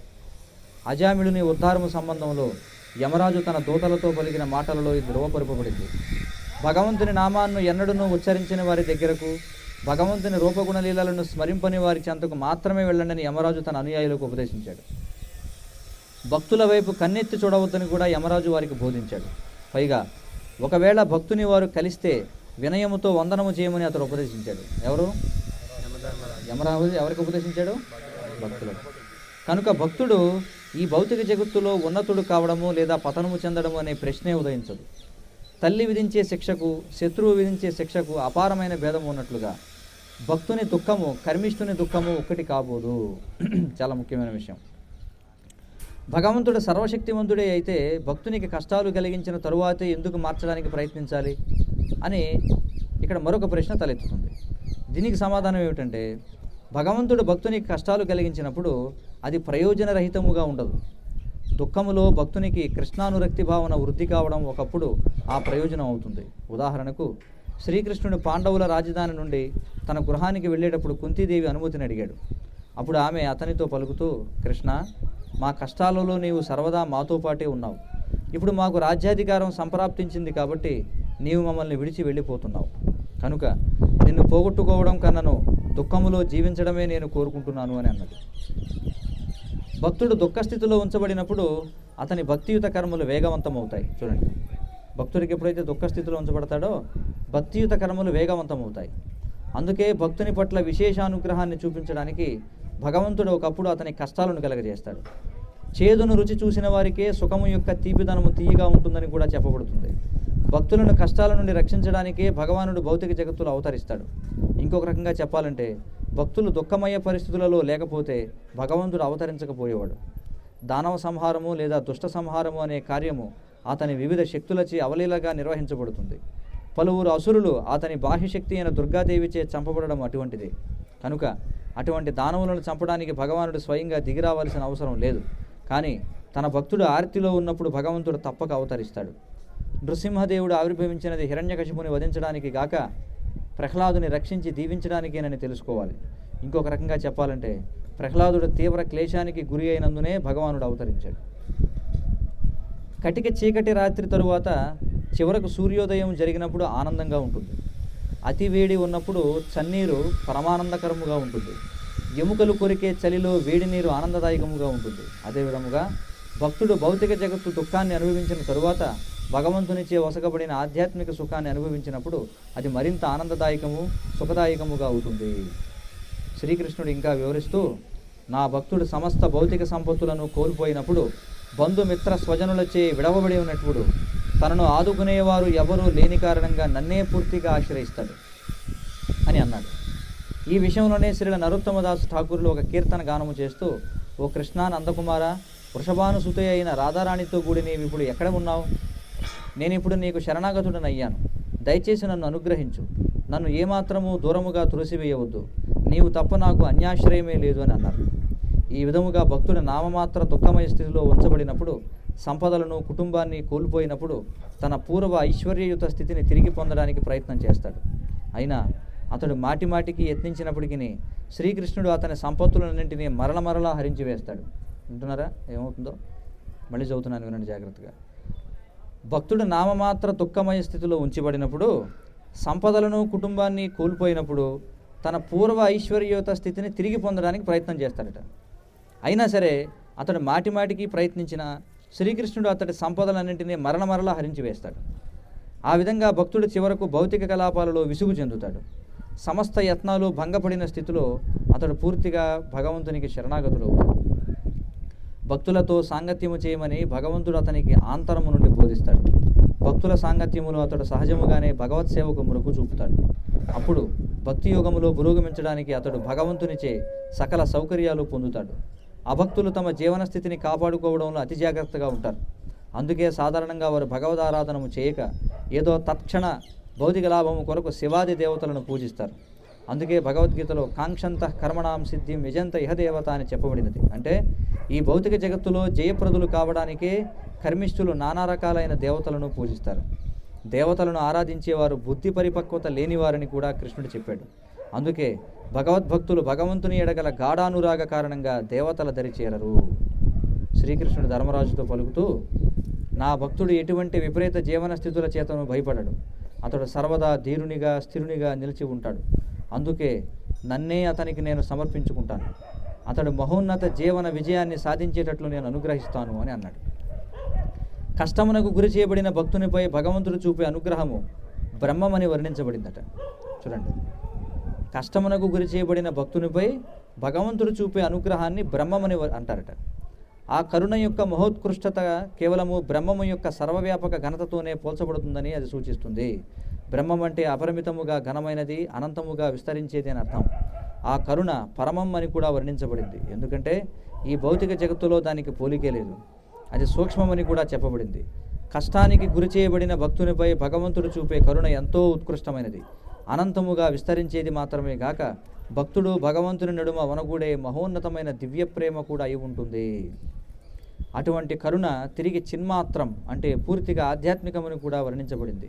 అజామిళుని ఉద్ధారము సంబంధంలో యమరాజు తన దూతలతో పలికిన మాటలలో ఇది ధృవపరపబడింది. భగవంతుని నామాన్ని ఎన్నడూనూ ఉచ్చరించిన వారి దగ్గరకు, భగవంతుని రూపగుణలీలను స్మరింపని వారి చెంతకు మాత్రమే వెళ్ళండి యమరాజు తన అనుయాయులకు ఉపదేశించాడు. భక్తుల వైపు కన్నెత్తి చూడవద్దని కూడా యమరాజు వారికి బోధించాడు. పైగా ఒకవేళ భక్తుని వారు కలిస్తే వినయముతో వందనము చేయమని అతడు ఉపదేశించాడు. ఎవరు? యమరాజు ఎవరికి ఉపదేశించాడు? భక్తులకు. కనుక భక్తుడు ఈ భౌతిక జగత్తులో ఉన్నతుడు కావడము లేదా పతనము చెందడము అనే ప్రశ్నే ఉదయించదు. తల్లి విధించే శిక్షకు, శత్రువు విధించే శిక్షకు అపారమైన భేదం ఉన్నట్లుగా భక్తుని దుఃఖము, కర్మిష్ఠుని దుఃఖము ఒక్కటి కాబోదు. చాలా ముఖ్యమైన విషయం. భగవంతుడు సర్వశక్తివంతుడే అయితే భక్తునికి కష్టాలు కలిగించిన తరువాతే ఎందుకు మార్చడానికి ప్రయత్నించాలి అని ఇక్కడ మరొక ప్రశ్న తలెత్తుతుంది. దీనికి సమాధానం ఏమిటంటే, భగవంతుడు భక్తునికి కష్టాలు కలిగించినప్పుడు అది ప్రయోజనరహితముగా ఉండదు. దుఃఖములో భక్తునికి కృష్ణానురక్తి భావన వృద్ధి కావడం ఒకప్పుడు ఆ ప్రయోజనం అవుతుంది. ఉదాహరణకు శ్రీకృష్ణుడు పాండవుల రాజధాని నుండి తన గృహానికి వెళ్ళేటప్పుడు కుంతీదేవి అనుమతిని అడిగాడు. అప్పుడు ఆమె అతనితో పలుకుతూ, కృష్ణ, మా కష్టాలలో నీవు సర్వదా మాతో పాటే ఉన్నావు. ఇప్పుడు మాకు రాజ్యాధికారం సంప్రాప్తించింది కాబట్టి నీవు మమ్మల్ని విడిచి వెళ్ళిపోతున్నావు. కనుక నిన్ను పోగొట్టుకోవడం కన్నను దుఃఖములో జీవించడమే నేను కోరుకుంటున్నాను అని అన్నది. భక్తుడు దుఃఖస్థితిలో ఉంచబడినప్పుడు అతని భక్తియుత కర్మలు వేగవంతమవుతాయి. చూడండి, భక్తుడికి ఎప్పుడైతే దుఃఖస్థితిలో ఉంచబడతాడో భక్తియుత కర్మలు వేగవంతమవుతాయి. అందుకే భక్తుని పట్ల విశేషానుగ్రహాన్ని చూపించడానికి భగవంతుడు ఒకప్పుడు అతని కష్టాలను కలగజేస్తాడు. చేదును రుచి చూసిన వారికే సుఖము యొక్క తీపిదనము తీయగా ఉంటుందని కూడా చెప్పబడుతుంది. భక్తులను కష్టాల నుండి రక్షించడానికే భగవానుడు భౌతిక జగత్తులో అవతరిస్తాడు. ఇంకొక రకంగా చెప్పాలంటే, భక్తులు దుఃఖమయ పరిస్థితులలో లేకపోతే భగవంతుడు అవతరించకపోయేవాడు. దానవ సంహారము లేదా దుష్ట సంహారము అనే కార్యము అతని వివిధ శక్తులచే అవలీలగా నిర్వహించబడుతుంది. పలువురు అసురులు అతని బాహ్యశక్తి అయిన దుర్గాదేవిచే చంపబడడం అటువంటిదే. కనుక అటువంటి దానవులను చంపడానికి భగవానుడు స్వయంగా దిగిరావాల్సిన అవసరం లేదు. కానీ తన భక్తుడు ఆర్తిలో ఉన్నప్పుడు భగవంతుడు తప్పక అవతరిస్తాడు. నృసింహదేవుడు ఆవిర్భవించినది హిరణ్యకశిపుని వధించడానికి గాక ప్రహ్లాదుని రక్షించి దీవించడానికేనని తెలుసుకోవాలి. ఇంకొక రకంగా చెప్పాలంటే, ప్రహ్లాదుడు తీవ్ర క్లేశానికి గురి అయినందునే భగవానుడు అవతరించాడు. కటిక చీకటి రాత్రి తరువాత చివరకు సూర్యోదయం జరిగినప్పుడు ఆనందంగా ఉంటుంది. అతి వేడి ఉన్నప్పుడు చన్నీరు పరమానందకరముగా ఉంటుంది. ఎముకలు కొరికే చలిలో వేడి నీరు ఆనందదాయకముగా ఉంటుంది. అదేవిధముగా భక్తుడు భౌతిక జగత్తు దుఃఖాన్ని అనుభవించిన తరువాత భగవంతునిచే వసగబడిన ఆధ్యాత్మిక సుఖాన్ని అనుభవించినప్పుడు అది మరింత ఆనందదాయకము, సుఖదాయకముగా అవుతుంది. శ్రీకృష్ణుడు ఇంకా వివరిస్తూ, నా భక్తుడు సమస్త భౌతిక సంపత్తులను కోల్పోయినప్పుడు, బంధుమిత్ర స్వజనులచే విడవబడి ఉన్నప్పుడు, తనను ఆదుకునేవారు ఎవరూ లేని కారణంగా నన్నే పూర్తిగా ఆశ్రయిస్తాడు అని అన్నాడు. ఈ విషయంలోనే శ్రీల నరోత్తమదాసు ఠాకూర్లు ఒక కీర్తన గానము చేస్తూ, ఓ కృష్ణ నందకుమార, వృషభానుసుతే అయిన రాధారాణితో కూడి నీవు ఇప్పుడు ఎక్కడ ఉన్నావు? నేను ఇప్పుడు నీకు శరణాగతుడనయ్యాను. దయచేసి నన్ను అనుగ్రహించు. నన్ను ఏమాత్రము దూరముగా తులసివేయవద్దు. నీవు తప్ప నాకు అన్యాశ్రయమే లేదు అని అన్నారు. ఈ విధముగా భక్తుడు నామమాత్ర దుఃఖమయ స్థితిలో ఉంచబడినప్పుడు, సంపదలను, కుటుంబాన్ని కోల్పోయినప్పుడు తన పూర్వ ఐశ్వర్యయుత స్థితిని తిరిగి పొందడానికి ప్రయత్నం చేస్తాడు. అయినా అతడు మాటిమాటికి యత్నించినప్పటికీ శ్రీకృష్ణుడు అతని సంపత్తులన్నింటినీ మరలా హరించి వేస్తాడు. వింటున్నారా ఏమవుతుందో? మళ్ళీ చదువుతున్నాను, వినండి జాగ్రత్తగా. భక్తుడు నామమాత్ర దుఃఖమయ స్థితిలో ఉంచబడినప్పుడు, సంపదలను, కుటుంబాన్ని కోల్పోయినప్పుడు తన పూర్వ ఐశ్వర్యయుత స్థితిని తిరిగి పొందడానికి ప్రయత్నం చేస్తాడట. అయినా సరే అతడు మాటిమాటికి ప్రయత్నించిన శ్రీకృష్ణుడు అతడి సంపదలన్నింటినీ మరలా హరించి వేస్తాడు. ఆ విధంగా భక్తుడు చివరకు భౌతిక కలాపాలలో విసుగు చెందుతాడు. సమస్త యత్నాలు భంగపడిన స్థితిలో అతడు పూర్తిగా భగవంతునికి శరణాగతుడవుతాడు. భక్తులతో సాంగత్యము చేయమని భగవంతుడు అతనికి ఆంతరము నుండి బోధిస్తాడు. భక్తుల సాంగత్యములో అతడు సహజముగానే భగవత్ సేవకు మొగ్గు చూపుతాడు. అప్పుడు భక్తి యోగములో పురోగమించడానికి అతడు భగవంతునిచే సకల సౌకర్యాలు పొందుతాడు. అభక్తులు తమ జీవన స్థితిని కాపాడుకోవడంలో అతి జాగ్రత్తగా ఉంటారు. అందుకే సాధారణంగా వారు భగవదారాధనము చేయక ఏదో తత్క్షణ భౌతిక లాభము కొరకు శివాది దేవతలను పూజిస్తారు. అందుకే భగవద్గీతలో కాంక్షంత కర్మణాం సిద్ధిం యజంత ఇహదేవత అని చెప్పబడినది. అంటే ఈ భౌతిక జగత్తులో జయప్రదులు కావడానికే కర్మిష్ఠులు నానా రకాలైన దేవతలను పూజిస్తారు. దేవతలను ఆరాధించేవారు బుద్ధి పరిపక్వత లేనివారని కూడా కృష్ణుడు చెప్పాడు. అందుకే భగవద్భక్తులు భగవంతుని ఎడగల గాఢానురాగ కారణంగా దేవతల దరి చేరరు. శ్రీకృష్ణుడు ధర్మరాజుతో పలుకుతూ, నా భక్తుడు ఎటువంటి విపరీత జీవన స్థితుల చేతను భయపడడు. అతడు సర్వదా ధీరునిగా స్థిరునిగా నిలిచి ఉంటాడు. అందుకే నన్నే అతనికి నేను సమర్పించుకుంటాను. అతడు మహోన్నత జీవన విజయాన్ని సాధించేటట్లు నేను అనుగ్రహిస్తాను అని అన్నాడు. కష్టమునకు గురి చేయబడిన భక్తునిపై భగవంతుడు చూపే అనుగ్రహము బ్రహ్మమని వర్ణించబడిందట. చూడండి, కష్టమునకు గురి చేయబడిన భక్తునిపై భగవంతుడు చూపే అనుగ్రహాన్ని బ్రహ్మమని అంటారట. ఆ కరుణ యొక్క మహోత్కృష్టత కేవలము బ్రహ్మము యొక్క సర్వవ్యాపక ఘనతతోనే పోల్చబడుతుందని అది సూచిస్తుంది. బ్రహ్మం అంటే అపరిమితముగా ఘనమైనది, అనంతముగా విస్తరించేది అని అర్థం. ఆ కరుణ పరమం అని కూడా వర్ణించబడింది. ఎందుకంటే ఈ భౌతిక జగత్తులో దానికి పోలికే లేదు. అది సూక్ష్మమని కూడా చెప్పబడింది. కష్టానికి గురి చేయబడిన భక్తునిపై భగవంతుడు చూపే కరుణ ఎంతో ఉత్కృష్టమైనది, అనంతముగా విస్తరించేది మాత్రమే గాక భక్తుడు భగవంతుని నడుమ వనగూడే మహోన్నతమైన దివ్య ప్రేమ కూడా అయి ఉంటుంది. అటువంటి కరుణ తిరిగి చిన్మాత్రం అంటే పూర్తిగా ఆధ్యాత్మికమని కూడా వర్ణించబడింది.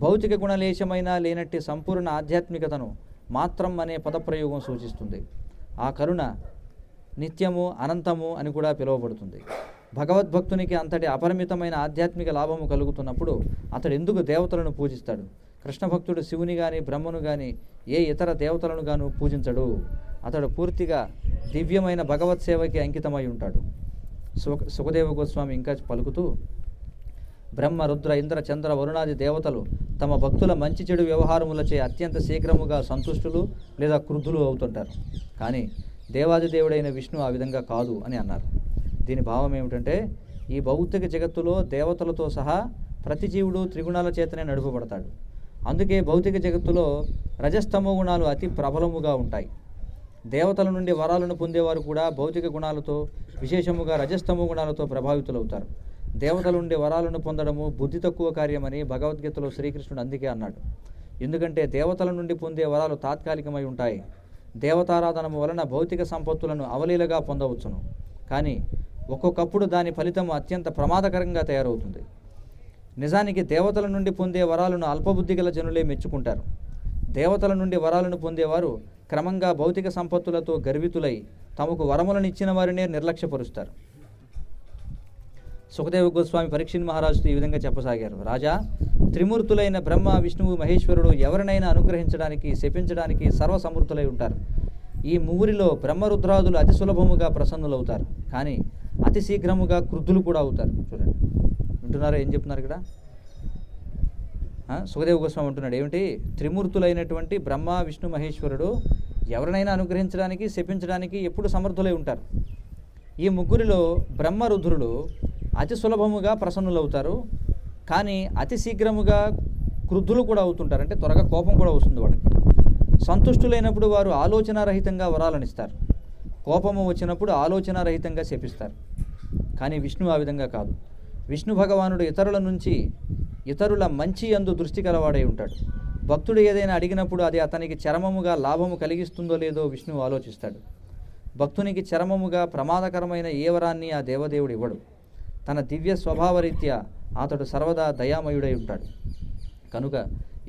భౌతిక గుణలేశమైన లేనట్టి సంపూర్ణ ఆధ్యాత్మికతను మాత్రం అనే పదప్రయోగం సూచిస్తుంది. ఆ కరుణ నిత్యము అనంతము అని కూడా పిలువబడుతుంది. భగవద్భక్తునికి అంతటి అపరిమితమైన ఆధ్యాత్మిక లాభము కలుగుతున్నప్పుడు అతడు ఎందుకు దేవతలను పూజిస్తాడు? కృష్ణ భక్తుడు శివుని కానీ బ్రహ్మను కానీ ఏ ఇతర దేవతలను గాను పూజించడు. అతడు పూర్తిగా దివ్యమైన భగవత్ సేవకి అంకితమై ఉంటాడు. సుఖదేవ గోస్వామి ఇంకా పలుకుతూ, బ్రహ్మ రుద్ర ఇంద్ర చంద్ర వరుణాది దేవతలు తమ భక్తుల మంచి చెడు వ్యవహారములచే అత్యంత శీఘ్రముగా సంతుష్టులు లేదా క్రుద్ధులు అవుతుంటారు. కానీ దేవాది దేవుడైన విష్ణు ఆ విధంగా కాదు అని అన్నారు. దీని భావం ఏమిటంటే, ఈ భౌతిక జగత్తులో దేవతలతో సహా ప్రతి జీవుడు త్రిగుణాల చేతనే నడుపబడతాడు. అందుకే భౌతిక జగత్తులో రజస్తమో గుణాలు అతి ప్రబలముగా ఉంటాయి. దేవతల నుండి వరాలను పొందేవారు కూడా భౌతిక గుణాలతో, విశేషముగా రజస్తమో గుణాలతో ప్రభావితులవుతారు. దేవతల నుండి వరాలను పొందడము బుద్ధి తక్కువ కార్యమని భగవద్గీతలో శ్రీకృష్ణుడు అందుకే అన్నాడు. ఎందుకంటే దేవతల నుండి పొందే వరాలు తాత్కాలికమై ఉంటాయి. దేవతారాధనము వలన భౌతిక సంపత్తులను అవలీలగా పొందవచ్చును, కానీ ఒక్కొక్కప్పుడు దాని ఫలితం అత్యంత ప్రమాదకరంగా తయారవుతుంది. నిజానికి దేవతల నుండి పొందే వరాలను అల్పబుద్ధి గల జనులే మెచ్చుకుంటారు. దేవతల నుండి వరాలను పొందేవారు క్రమంగా భౌతిక సంపత్తులతో గర్వితులై తమకు వరములను ఇచ్చిన వారినే నిర్లక్ష్యపరుస్తారు. సుఖదేవ గోస్వామి పరీక్షిత్ మహారాజుతో ఈ విధంగా చెప్పసాగారు. రాజా, త్రిమూర్తులైన బ్రహ్మ విష్ణువు మహేశ్వరుడు ఎవరినైనా అనుగ్రహించడానికి శపించడానికి సర్వసమృద్ధులై ఉంటారు. ఈ ముగ్గురిలో బ్రహ్మరుద్రాదులు అతి సులభముగా ప్రసన్నులవుతారు, కానీ అతి శీఘ్రముగా క్రుద్ధులు కూడా అవుతారు. చూడండి, వింటున్నారా ఏం చెప్తున్నారు ఇక్కడ? సుఖదేవ గోస్వామి అంటున్నాడు ఏమిటి? త్రిమూర్తులైనటువంటి బ్రహ్మ విష్ణు మహేశ్వరుడు ఎవరినైనా అనుగ్రహించడానికి శపించడానికి ఎప్పుడు సమర్థులై ఉంటారు. ఈ ముగ్గురిలో బ్రహ్మరుద్రులు అతి సులభముగా ప్రసన్నులవుతారు, కానీ అతి శీఘ్రముగా క్రుద్ధులు కూడా అవుతుంటారు. అంటే త్వరగా కోపం కూడా వస్తుంది వాళ్ళకి. సంతుష్టులైనప్పుడు వారు ఆలోచనారహితంగా వరాలను ఇస్తారు. కోపము వచ్చినప్పుడు ఆలోచనారహితంగా శపిస్తారు. కానీ విష్ణు ఆ విధంగా కాదు. విష్ణు భగవానుడు ఇతరుల నుంచి ఇతరుల మంచి యందు దృష్టి కలవాడై ఉంటాడు. భక్తుడు ఏదైనా అడిగినప్పుడు అది అతనికి చరమముగా లాభము కలిగిస్తుందో లేదో విష్ణువు ఆలోచిస్తాడు. భక్తునికి చరమముగా ప్రమాదకరమైన ఏ వరాన్ని ఆ దేవదేవుడు ఇవ్వడు. తన దివ్య స్వభావరీత్యా అతడు సర్వదా దయామయుడై ఉంటాడు. కనుక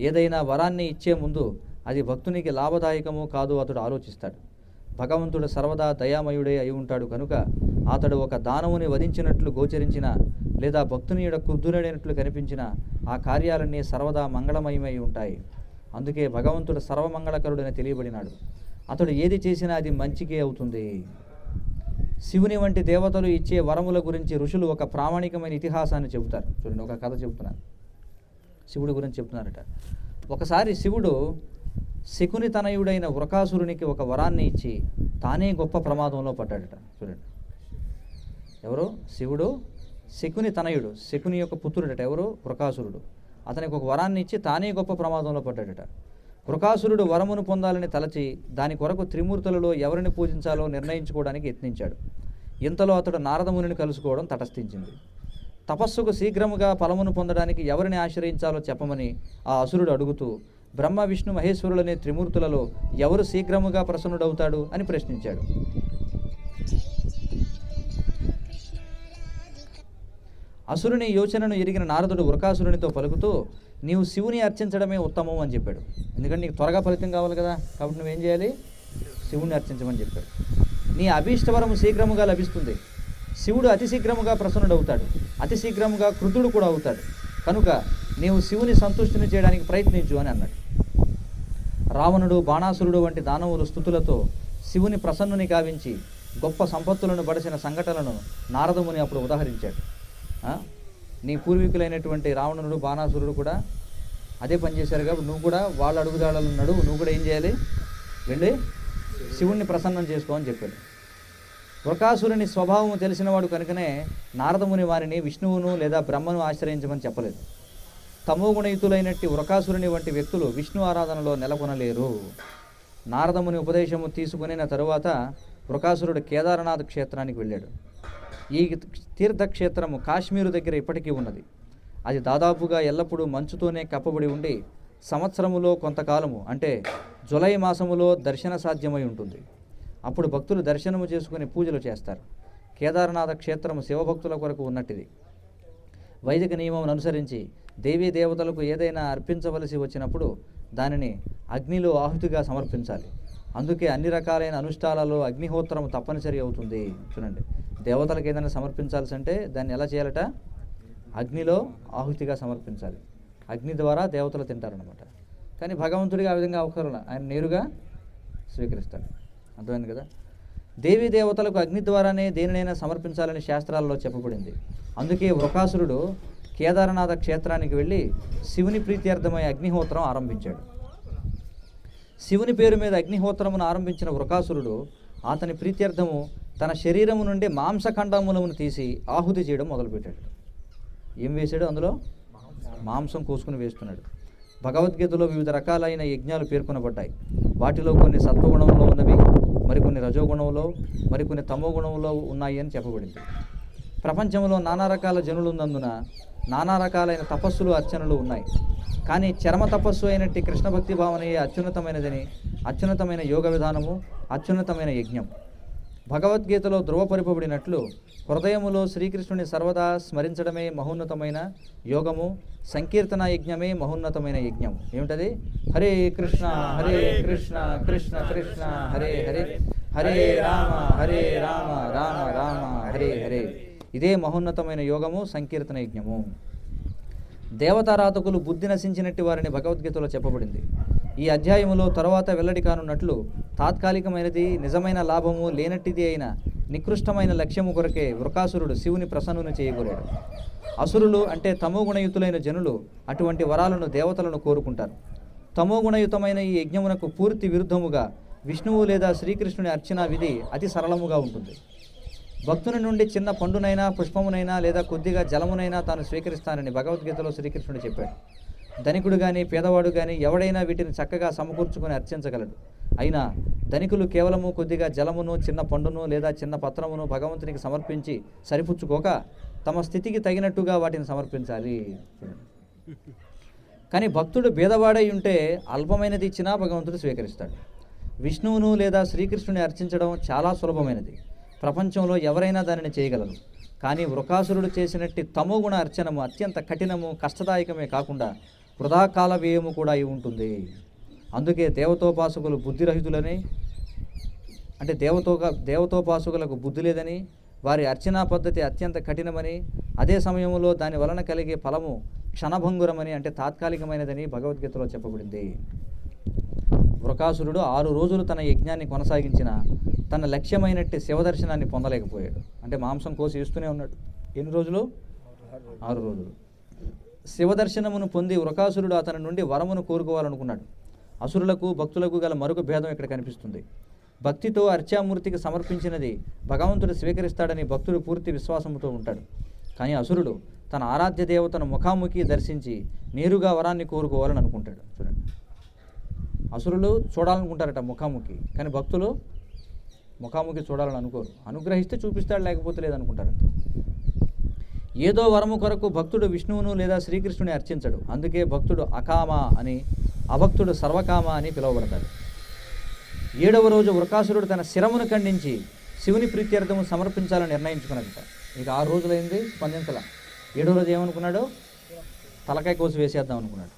ఏదైనా వరాన్ని ఇచ్చే ముందు అది భక్తునికి లాభదాయకమో కాదో అతడు ఆలోచిస్తాడు. భగవంతుడు సర్వదా దయామయుడే అయి ఉంటాడు కనుక అతడు ఒక దానవుని వధించినట్లు గోచరించిన లేదా భక్తుని యొక్క క్రుద్ధుడైనట్లు కనిపించిన ఆ కార్యాలన్నీ సర్వదా మంగళమయమై ఉంటాయి. అందుకే భగవంతుడు సర్వమంగళకరుడని తెలియబడినాడు. అతడు ఏది చేసినా అది మంచికే అవుతుంది. శివుని వంటి దేవతలు ఇచ్చే వరముల గురించి ఋషులు ఒక ప్రామాణికమైన ఇతిహాసాన్ని చెబుతారు. చూడండి, ఒక కథ చెబుతున్నారు, శివుడి గురించి చెప్తున్నారట. ఒకసారి శివుడు శకుని తనయుడైన వృకాసురునికి ఒక వరాన్ని ఇచ్చి తానే గొప్ప ప్రమాదంలో పడ్డాడట. చూడండి, ఎవరు? శివుడు శకుని తనయుడు, శకుని యొక్క పుత్రుడట. ఎవరు? వృకాసురుడు. అతనికి ఒక వరాన్ని ఇచ్చి తానే గొప్ప ప్రమాదంలో పడ్డాడట. వృకాసురుడు వరమును పొందాలని తలచి దాని కొరకు త్రిమూర్తులలో ఎవరిని పూజించాలో నిర్ణయించుకోవడానికి యత్నించాడు. ఇంతలో అతడు నారదమునిని కలుసుకోవడం తటస్థించింది. తపస్సుకు శీఘ్రముగా ఫలమును పొందడానికి ఎవరిని ఆశ్రయించాలో చెప్పమని ఆ అసురుడు అడుగుతూ, బ్రహ్మ విష్ణు మహేశ్వరులనే త్రిమూర్తులలో ఎవరు శీఘ్రముగా ప్రసన్నుడవుతాడు అని ప్రశ్నించాడు. అసురుని యోచనను ఎరిగిన నారదుడు వృకాసురునితో పలుకుతూ, నీవు శివుని అర్చించడమే ఉత్తమం అని చెప్పాడు. ఎందుకంటే నీకు త్వరగా ఫలితం కావాలి కదా, కాబట్టి నువ్వేం చేయాలి? శివుని అర్చించమని చెప్పాడు. నీ అభీష్టవరము శీఘ్రముగా లభిస్తుంది. శివుడు అతి శీఘ్రముగా ప్రసన్నుడవుతాడు, అతి శీఘ్రముగా క్రుద్ధుడు కూడా అవుతాడు. కనుక నీవు శివుని సంతుష్టిని చేయడానికి ప్రయత్నించు అని అన్నాడు. రావణుడు, బాణాసురుడు వంటి దానవులు స్తుతులతో శివుని ప్రసన్నుని కావించి గొప్ప సంపత్తులను బడిసిన సంఘటనలను నారదముని అప్పుడు ఉదాహరించాడు. నీ పూర్వీకులైనటువంటి రావణుడు, బాణాసురుడు కూడా అదే పని చేశారు కాబట్టి నువ్వు కూడా వాళ్ళ అడుగుదాడలు నడువు, నువ్వు కూడా ఏం చేయాలి, వెళ్ళి శివుణ్ణి ప్రసన్నం చేసుకో అని చెప్పాడు. వృకాసురుని స్వభావం తెలిసినవాడు కనుకనే నారదముని వారిని విష్ణువును లేదా బ్రహ్మను ఆశ్రయించమని చెప్పలేదు. తమోగుణయుతులైనట్టి వృకాసురుని వంటి వ్యక్తులు విష్ణు ఆరాధనలో నెలకొనలేరు. నారదముని ఉపదేశము తీసుకునిన తరువాత వృకాసురుడు కేదారనాథ్ క్షేత్రానికి వెళ్ళాడు. ఈ తీర్థక్షేత్రము కాశ్మీరు దగ్గర ఇప్పటికీ ఉన్నది. అది దాదాపుగా ఎల్లప్పుడూ మంచుతోనే కప్పబడి ఉండి సంవత్సరములో కొంతకాలము అంటే జులై మాసములో దర్శన సాధ్యమై ఉంటుంది. అప్పుడు భక్తులు దర్శనము చేసుకుని పూజలు చేస్తారు. కేదారనాథ క్షేత్రము శివభక్తుల కొరకు ఉన్నట్టిది. వైదిక నియమం అనుసరించి దేవీ దేవతలకు ఏదైనా అర్పించవలసి వచ్చినప్పుడు దానిని అగ్నిలో ఆహుతిగా సమర్పించాలి. అందుకే అన్ని రకాలైన అనుష్ఠానాలలో అగ్నిహోత్రం తప్పనిసరి అవుతుంది. చూడండి, దేవతలకు ఏదైనా సమర్పించాల్సి అంటే దాన్ని ఎలా చేయాలట, అగ్నిలో ఆహుతిగా సమర్పించాలి. అగ్ని ద్వారా దేవతలు తింటారనమాట. కానీ భగవంతుడిగా ఆ విధంగా అవసరం, ఆయన నేరుగా స్వీకరిస్తాడు. అర్థమైంది కదా. దేవీ దేవతలకు అగ్ని ద్వారానే దేనినైనా సమర్పించాలని శాస్త్రాలలో చెప్పబడింది. అందుకే వృకాసురుడు కేదారనాథ క్షేత్రానికి వెళ్ళి శివుని ప్రీత్యర్థమై అగ్నిహోత్రం ఆరంభించాడు. శివుని పేరు మీద అగ్నిహోత్రమును ఆరంభించిన వృకాసురుడు అతని ప్రీత్యర్థము తన శరీరము నుండి మాంసఖండములను తీసి ఆహుతి చేయడం మొదలుపెట్టాడు. ఏం వేశాడు, అందులో మాంసం కోసుకుని వేస్తున్నాడు. భగవద్గీతలో వివిధ రకాలైన యజ్ఞాలు పేర్కొనబడ్డాయి. వాటిలో కొన్ని సత్వగుణంలో ఉన్నవి, మరికొన్ని రజోగుణంలో, మరికొన్ని తమోగుణంలో ఉన్నాయి అని చెప్పబడింది. ప్రపంచంలో నానా రకాల జనులు ఉన్నందున నానా రకాలైన తపస్సులు, అర్చనలు ఉన్నాయి. కానీ చరమ తపస్సు అయినట్టి కృష్ణ భక్తి భావనయే అత్యున్నతమైనదని, అత్యున్నతమైన యోగ విధానము, అత్యున్నతమైన యజ్ఞం. భగవద్గీతలో ధృవపరిపబడినట్లు హృదయములో శ్రీకృష్ణుని సర్వదా స్మరించడమే మహోన్నతమైన యోగము, సంకీర్తన యజ్ఞమే మహోన్నతమైన యజ్ఞం. ఏమిటది? హరే కృష్ణ హరే కృష్ణ కృష్ణ కృష్ణ హరే హరే, హరే రామ రామ రామ హరే హరే. ఇదే మహోన్నతమైన యోగము, సంకీర్తన యజ్ఞము. దేవతారాధకులు బుద్ధి నశించినట్టు వారిని భగవద్గీతలో చెప్పబడింది. ఈ అధ్యాయములో తరువాత వెల్లడి కానున్నట్లు తాత్కాలికమైనది, నిజమైన లాభము లేనట్టిది అయిన నికృష్టమైన లక్ష్యము కొరకే వృకాసురుడు శివుని ప్రసన్నుని చేయగోరాడు. అసురులు అంటే తమోగుణయుతులైన జనులు అటువంటి వరాలను, దేవతలను కోరుకుంటారు. తమోగుణయుతమైన ఈ యజ్ఞమునకు పూర్తి విరుద్ధముగా విష్ణువు లేదా శ్రీకృష్ణుని అర్చనా విధి అతి సరళముగా ఉంటుంది. భక్తుని నుండి చిన్న పండునైనా, పుష్పమునైనా లేదా కొద్దిగా జలమునైనా తాను స్వీకరిస్తానని భగవద్గీతలో శ్రీకృష్ణుడు చెప్పాడు. ధనికుడు కానీ పేదవాడు కానీ ఎవడైనా వీటిని చక్కగా సమకూర్చుకొని అర్చించగలడు. అయినా ధనికులు కేవలము కొద్దిగా జలమును, చిన్న పండును లేదా చిన్న పత్రమును భగవంతునికి సమర్పించి సరిపుచ్చుకోక తమ స్థితికి తగినట్టుగా వాటిని సమర్పించాలి. కానీ భక్తుడు భేదవాడై ఉంటే అల్పమైనది ఇచ్చినా భగవంతుడు స్వీకరిస్తాడు. విష్ణువును లేదా శ్రీకృష్ణుని అర్చించడం చాలా సులభమైనది. ప్రపంచంలో ఎవరైనా దానిని చేయగలరు. కానీ వృకాసురుడు చేసినట్టు తమోగుణ అర్చనము అత్యంత కఠినము, కష్టదాయకమే కాకుండా వృధాకాల వ్యయము కూడా అయి ఉంటుంది. అందుకే దేవతోపాసకులు బుద్ధిరహితులని, అంటే దేవతోపాసకులకు బుద్ధి లేదని, వారి అర్చనా పద్ధతి అత్యంత కఠినమని, అదే సమయంలో దాని వలన కలిగే ఫలము క్షణభంగురమని, అంటే తాత్కాలికమైనదని భగవద్గీతలో చెప్పబడింది. వృకాసురుడు 6 రోజులు తన యజ్ఞాన్ని కొనసాగించిన తన లక్ష్యమైనట్టు శివదర్శనాన్ని పొందలేకపోయాడు. అంటే మాంసం కోసి ఇస్తూనే ఉన్నాడు. ఎన్ని రోజులు? 6 రోజులు. శివదర్శనమును పొంది వృకాసురుడు అతని నుండి వరమును కోరుకోవాలనుకున్నాడు. అసురులకు, భక్తులకు గల మరొక భేదం ఇక్కడ కనిపిస్తుంది. భక్తితో అర్చామూర్తికి సమర్పించినది భగవంతుడు స్వీకరిస్తాడని భక్తుడు పూర్తి విశ్వాసంతో ఉంటాడు. కానీ అసురుడు తన ఆరాధ్య దేవతను ముఖాముఖి దర్శించి నేరుగా వరాన్ని కోరుకోవాలని అనుకుంటాడు. చూడండి, అసురులు చూడాలనుకుంటారట ముఖాముఖి, కానీ భక్తులు ముఖాముఖి చూడాలని అనుకోరు. అనుగ్రహిస్తే చూపిస్తాడు, లేకపోతే లేదనుకుంటారు అంతే. ఏదో వరము కొరకు భక్తుడు విష్ణువును లేదా శ్రీకృష్ణుని అర్చించడు. అందుకే భక్తుడు అకామ అని, అభక్తుడు సర్వకామ అని పిలువబడతాడు. 7వ రోజు వృకాసురుడు తన శిరమును ఖండించి శివుని ప్రీత్యర్థము సమర్పించాలని నిర్ణయించుకున్నదట. ఇక 6 రోజులైంది, స్పందించాల. 7వ రోజు ఏమనుకున్నాడు? తలకాయ కోసి వేసేద్దాం అనుకున్నాడు.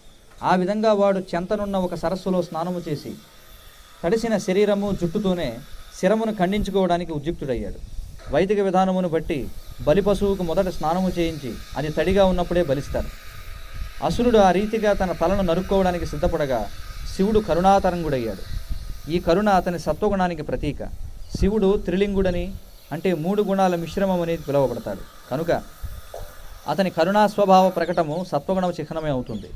ఆ విధంగా వాడు చెంతనున్న ఒక సరస్సులో స్నానము చేసి తడిసిన శరీరము, జుట్టుతోనే శిరమును ఖండించుకోవడానికి ఉద్యుక్తుడయ్యాడు. వైదిక విధానమును బట్టి బలి పశువుకు మొదట స్నానము చేయించి అది తడిగా ఉన్నప్పుడే బలిస్తారు. అసురుడు ఆ రీతిగా తన తలను నరుక్కోవడానికి సిద్ధపడగా శివుడు కరుణాతరంగుడయ్యాడు. ఈ కరుణ అతని సత్వగుణానికి ప్రతీక. శివుడు త్రిలింగుడని, అంటే 3 గుణాల మిశ్రమం అనేది పిలువబడతాడు. కనుక అతని కరుణా స్వభావ ప్రకటము సత్వగుణ చిహ్నమే అవుతుంది.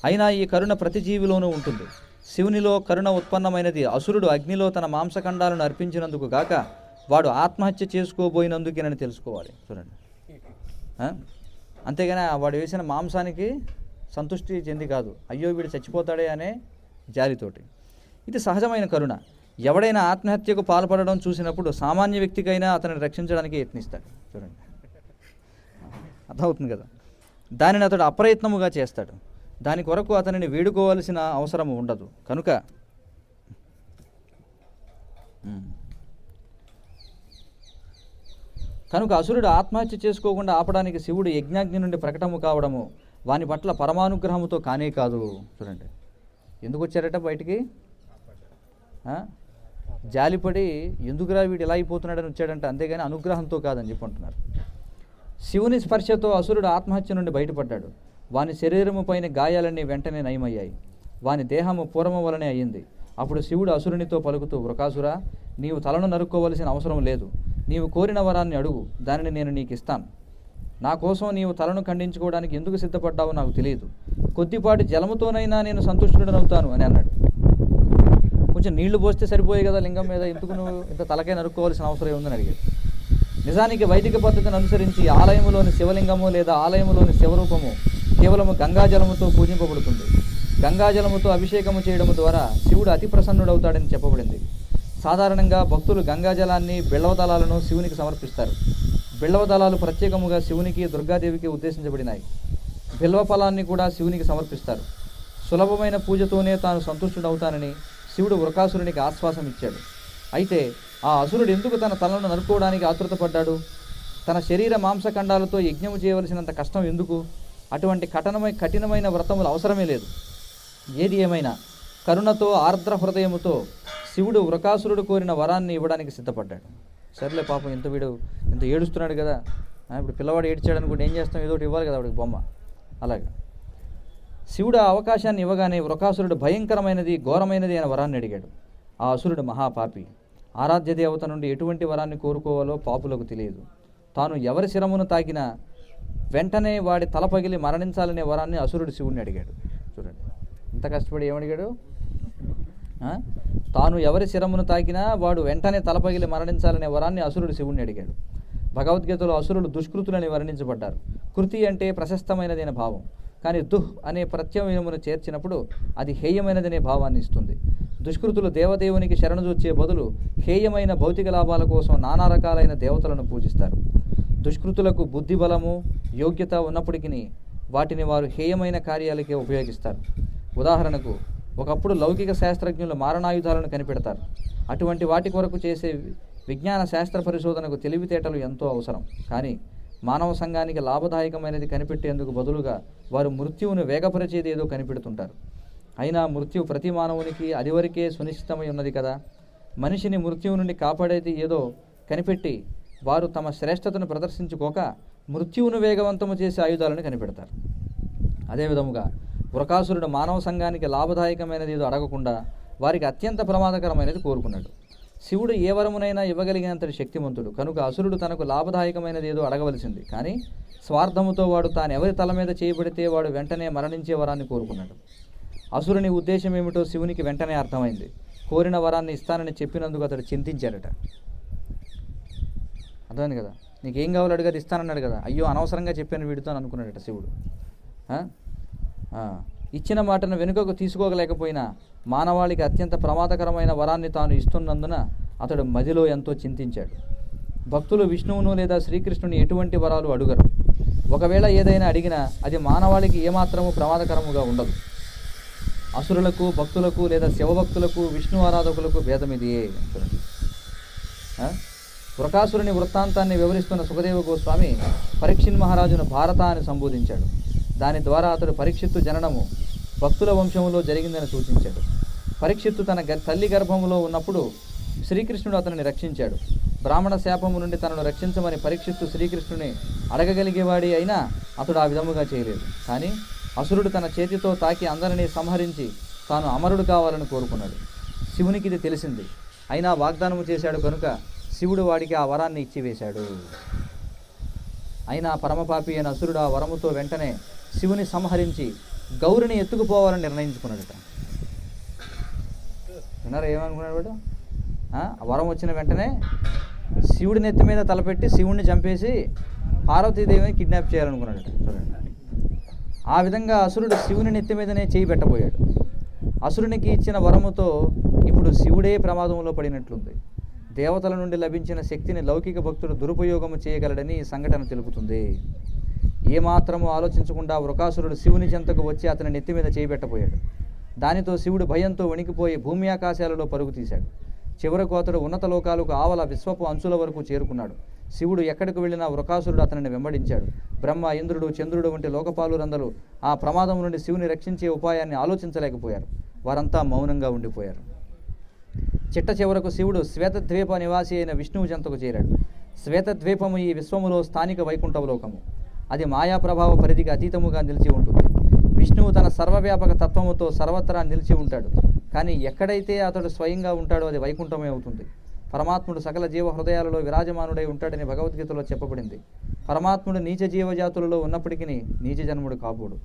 అయినా ఈ కరుణ ప్రతి జీవిలోనూ ఉంటుంది. శివునిలో కరుణ ఉత్పన్నమైనది అసురుడు అగ్నిలో తన మాంసఖండాలను అర్పించినందుకు గాక వాడు ఆత్మహత్య చేసుకోబోయినందుకేనని తెలుసుకోవాలి. చూడండి, అంతేగాని వాడు వేసిన మాంసానికి సంతృష్టి చెంది కాదు, అయ్యో వీడు చచ్చిపోతాడే అనే జాలితోటి. ఇది సహజమైన కరుణ. ఎవడైనా ఆత్మహత్యకు పాల్పడడం చూసినప్పుడు సామాన్య వ్యక్తికైనా అతనిని రక్షించడానికి యత్నిస్తాడు. చూడండి, అర్థమవుతుంది కదా. దానిని అతడు అప్రయత్నముగా చేస్తాడు. దాని కొరకు అతనిని వేడుకోవాల్సిన అవసరం ఉండదు. కనుక అసురుడు ఆత్మహత్య చేసుకోకుండా ఆపడానికి శివుడు యజ్ఞాగ్ని నుండి ప్రకటము కావడము వాని పట్ల పరమానుగ్రహముతో కానే కాదు. చూడండి, ఎందుకు వచ్చారట బయటికి? జాలిపడి ఎందుకురా వీడు ఇలా అయిపోతున్నాడని వచ్చాడంటే, అంతేగాని అనుగ్రహంతో కాదని చెప్పి అంటున్నారు. శివుని స్పర్శతో అసురుడు ఆత్మహత్య నుండి బయటపడ్డాడు. వాని శరీరము పైన గాయాలన్నీ వెంటనే నయమయ్యాయి. వాని దేహము పూర్వము వలనే అయ్యింది. అప్పుడు శివుడు అసురునితో పలుకుతూ, వృకాసురా, నీవు తలను నరుక్కోవలసిన అవసరం లేదు. నీవు కోరిన వరాన్ని అడుగు, దానిని నేను నీకు ఇస్తాను. నా కోసం నీవు తలను ఖండించుకోవడానికి ఎందుకు సిద్ధపడ్డావో నాకు తెలియదు. కొద్దిపాటి జలముతోనైనా నేను సంతుష్టుడనవుతాను అని అన్నాడు. కొంచెం నీళ్లు పోస్తే సరిపోయే కదా లింగం మీద, ఎందుకు నువ్వు ఇంత తలకే నరుక్కోవాల్సిన అవసరం ఉందని అడిగాడు. నిజానికి వైదిక పద్ధతిని అనుసరించి ఆలయములోని శివలింగము లేదా ఆలయములోని శివరూపము కేవలము గంగాజలముతో పూజింపబడుతుంది. గంగాజలముతో అభిషేకము చేయడం ద్వారా శివుడు అతి ప్రసన్నుడవుతాడని చెప్పబడింది. సాధారణంగా భక్తులు గంగాజలాన్ని, బిళ్ళవదళాలను శివునికి సమర్పిస్తారు. బిళ్ళవదళాలు ప్రత్యేకముగా శివునికి, దుర్గాదేవికి ఉద్దేశించబడినాయి. బిల్వఫలాన్ని కూడా శివునికి సమర్పిస్తారు. సులభమైన పూజతోనే తాను సంతుష్టుడవుతానని శివుడు వృకాసురునికి ఆశ్వాసం ఇచ్చాడు. అయితే ఆ అసురుడు ఎందుకు తన తలను నరుక్కోవడానికి ఆతృతపడ్డాడు? తన శరీర మాంసఖండాలతో యజ్ఞము చేయవలసినంత కష్టం ఎందుకు? అటువంటి కఠినమైన వ్రతములు అవసరమే లేదు. ఏది ఏమైనా కరుణతో, ఆర్ద్ర హృదయముతో శివుడు వృకాసురుడు కోరిన వరాన్ని ఇవ్వడానికి సిద్ధపడ్డాడు. సర్లే పాపం ఇంత ఏడుస్తున్నాడు కదా, ఇప్పుడు పిల్లవాడు ఏడ్చాడనుకుంటే ఏం చేస్తాం, ఏదో ఒకటి ఇవ్వాలి కదా వాడికి బొమ్మ. అలాగే శివుడు ఆ అవకాశాన్ని ఇవ్వగానే వృకాసురుడు భయంకరమైనది, ఘోరమైనది అయిన వరాన్ని అడిగాడు. ఆ అసురుడు మహాపాపి. ఆరాధ్య దేవత నుండి ఎటువంటి వరాన్ని కోరుకోవాలో పాపులకు తెలియదు. తాను ఎవరి శిరమును తాకినా వెంటనే వాడి తల పగిలి మరణించాలనే వరాన్ని అసురుడు శివుడిని అడిగాడు. చూడండి, ఇంత కష్టపడి ఏమడిగాడు? తాను ఎవరి శిరమును తాకినా వాడు వెంటనే తల పగిలి మరణించాలనే వరాన్ని అసురుడు శివుడిని అడిగాడు. భగవద్గీతలో అసురులు దుష్కృతులని వర్ణించబడ్డారు. కృతి అంటే ప్రశస్తమైనదైన భావం, కానీ దుహ్ అనే ప్రత్యయమును చేర్చినప్పుడు అది హేయమైనదనే భావాన్ని ఇస్తుంది. దుష్కృతులు దేవదేవునికి శరణుజొచ్చే బదులు హేయమైన భౌతిక లాభాల కోసం నానా రకాలైన దేవతలను పూజిస్తారు. దుష్కృతులకు బుద్ధి బలము, యోగ్యత ఉన్నప్పటికీ వాటిని వారు హేయమైన కార్యాలకే ఉపయోగిస్తారు. ఉదాహరణకు, ఒకప్పుడు లౌకిక శాస్త్రజ్ఞులు మారణాయుధాలను కనిపెడతారు. అటువంటి వాటి కొరకు చేసే విజ్ఞాన శాస్త్ర పరిశోధనకు తెలివితేటలు ఎంతో అవసరం. కానీ మానవ సంఘానికి లాభదాయకమైనది కనిపెట్టేందుకు బదులుగా వారు మృత్యువును వేగపరిచేది ఏదో కనిపెడుతుంటారు. అయినా మృత్యు ప్రతి మానవునికి అదివరకే సునిశ్చితమై ఉన్నది కదా. మనిషిని మృత్యువు నుండి కాపాడేది ఏదో కనిపెట్టి వారు తమ శ్రేష్టతను ప్రదర్శించుకోక మృత్యువును వేగవంతము చేసే ఆయుధాలను కనిపెడతారు. అదేవిధముగా వృకాసురుడు మానవ సంఘానికి లాభదాయకమైనది ఏదో అడగకుండా వారికి అత్యంత ప్రమాదకరమైనది కోరుకున్నాడు. శివుడు ఏ వరమునైనా ఇవ్వగలిగినంతటి శక్తిమంతుడు కనుక అసురుడు తనకు లాభదాయకమైనది ఏదో అడగవలసింది. కానీ స్వార్థముతో వాడు తాను ఎవరి తల మీద చేయబడితే వాడు వెంటనే మరణించే వరాన్ని కోరుకున్నాడు. అసురుని ఉద్దేశం ఏమిటో శివునికి వెంటనే అర్థమైంది. కోరిన వరాన్ని ఇస్తానని చెప్పినందుకు అతడు చింతించాడట. అర్థమైంది కదా, నీకేం కావాలో అడిగది ఇస్తానన్నాడు కదా, అయ్యో అనవసరంగా చెప్పాను వీడితో అనుకున్నాడట శివుడు. ఇచ్చిన మాటను వెనుకకు తీసుకోగలేకపోయినా మానవాళికి అత్యంత ప్రమాదకరమైన వరాన్ని తాను ఇస్తున్నందున అతడు మదిలో ఎంతో చింతించాడు. భక్తులు విష్ణువును లేదా శ్రీకృష్ణుని ఎటువంటి వరాలు అడుగరు. ఒకవేళ ఏదైనా అడిగినా అది మానవాళికి ఏమాత్రము ప్రమాదకరముగా ఉండదు. అసురులకు, భక్తులకు లేదా శివభక్తులకు, విష్ణు ఆరాధకులకు భేదమిదియే. వృకాసురుని వృత్తాంతాన్ని వివరిస్తున్న సుఖదేవ గోస్వామి పరీక్షిత్ మహారాజును భారత అని సంబోధించాడు. దాని ద్వారా అతడు పరీక్షిత్తు జననము భక్తుల వంశంలో జరిగిందని సూచించాడు. పరీక్షిత్తు తన తల్లి గర్భంలో ఉన్నప్పుడు శ్రీకృష్ణుడు అతనిని రక్షించాడు. బ్రాహ్మణ శాపము నుండి తనను రక్షించమని పరీక్షిస్తూ శ్రీకృష్ణుని అడగగలిగేవాడి అయినా అతడు ఆ విధముగా చేయలేదు. కానీ అసురుడు తన చేతితో తాకి అందరినీ సంహరించి తాను అమరుడు కావాలని కోరుకున్నాడు. శివునికి ఇది తెలిసింది. అయినా వాగ్దానము చేశాడు కనుక శివుడు వాడికి ఆ వరాన్ని ఇచ్చివేశాడు. అయినా పరమపాపి అయిన అసురుడు ఆ వరముతో వెంటనే శివుని సంహరించి గౌరిని ఎత్తుకుపోవాలని నిర్ణయించుకున్నాడట. విన్నారా ఏమనుకున్నాడు వాడు? ఆ వరం వచ్చిన వెంటనే శివుడి నెత్తి మీద తలపెట్టి శివుడిని చంపేసి పార్వతీదేవిని కిడ్నాప్ చేయాలనుకున్నాడట. చూడండి, ఆ విధంగా అసురుడు శివుని నెత్తి మీదనే చేయి పెట్టబోయాడు. అసురునికి ఇచ్చిన వరముతో ఇప్పుడు శివుడే ప్రమాదంలో పడినట్లుంది. దేవతల నుండి లభించిన శక్తిని లౌకిక భక్తుడు దురుపయోగము చేయగలడని ఈ సంఘటన తెలుపుతుంది. ఏమాత్రము ఆలోచించకుండా వృకాసురుడు శివుని చెంతకు వచ్చి అతని నెత్తి మీద చేయి పెట్టబోయాడు. దానితో శివుడు భయంతో వణికిపోయి భూమి ఆకాశాలలో పరుగు తీశాడు. చివరకు అతడు ఉన్నత లోకాలకు ఆవల విశ్వపు అంచుల వరకు చేరుకున్నాడు. శివుడు ఎక్కడికి వెళ్ళినా వృకాసురుడు అతనిని వెంబడించాడు. బ్రహ్మ, ఇంద్రుడు, చంద్రుడు వంటి లోకపాలురందరూ ఆ ప్రమాదం నుండి శివుని రక్షించే ఉపాయాన్ని ఆలోచించలేకపోయారు. వారంతా మౌనంగా ఉండిపోయారు. చిట్ట చివరకు శివుడు శ్వేతద్వీప నివాసి అయిన విష్ణువు చెంతకు చేరాడు. శ్వేతద్వీపము ఈ విశ్వములో స్థానిక వైకుంఠలోకము. అది మాయా ప్రభావ పరిధికి అతీతముగా నిలిచి ఉంటుంది. విష్ణువు తన సర్వవ్యాపక తత్వముతో సర్వత్రా నిలిచి ఉంటాడు. కానీ ఎక్కడైతే అతడు స్వయంగా ఉంటాడో అది వైకుంఠమే అవుతుంది. పరమాత్ముడు సకల జీవ హృదయాలలో విరాజమానుడై ఉంటాడని భగవద్గీతలో చెప్పబడింది. పరమాత్ముడు నీచ జీవజాతులలో ఉన్నప్పటికీ నీచ జన్ముడు కాబోడు.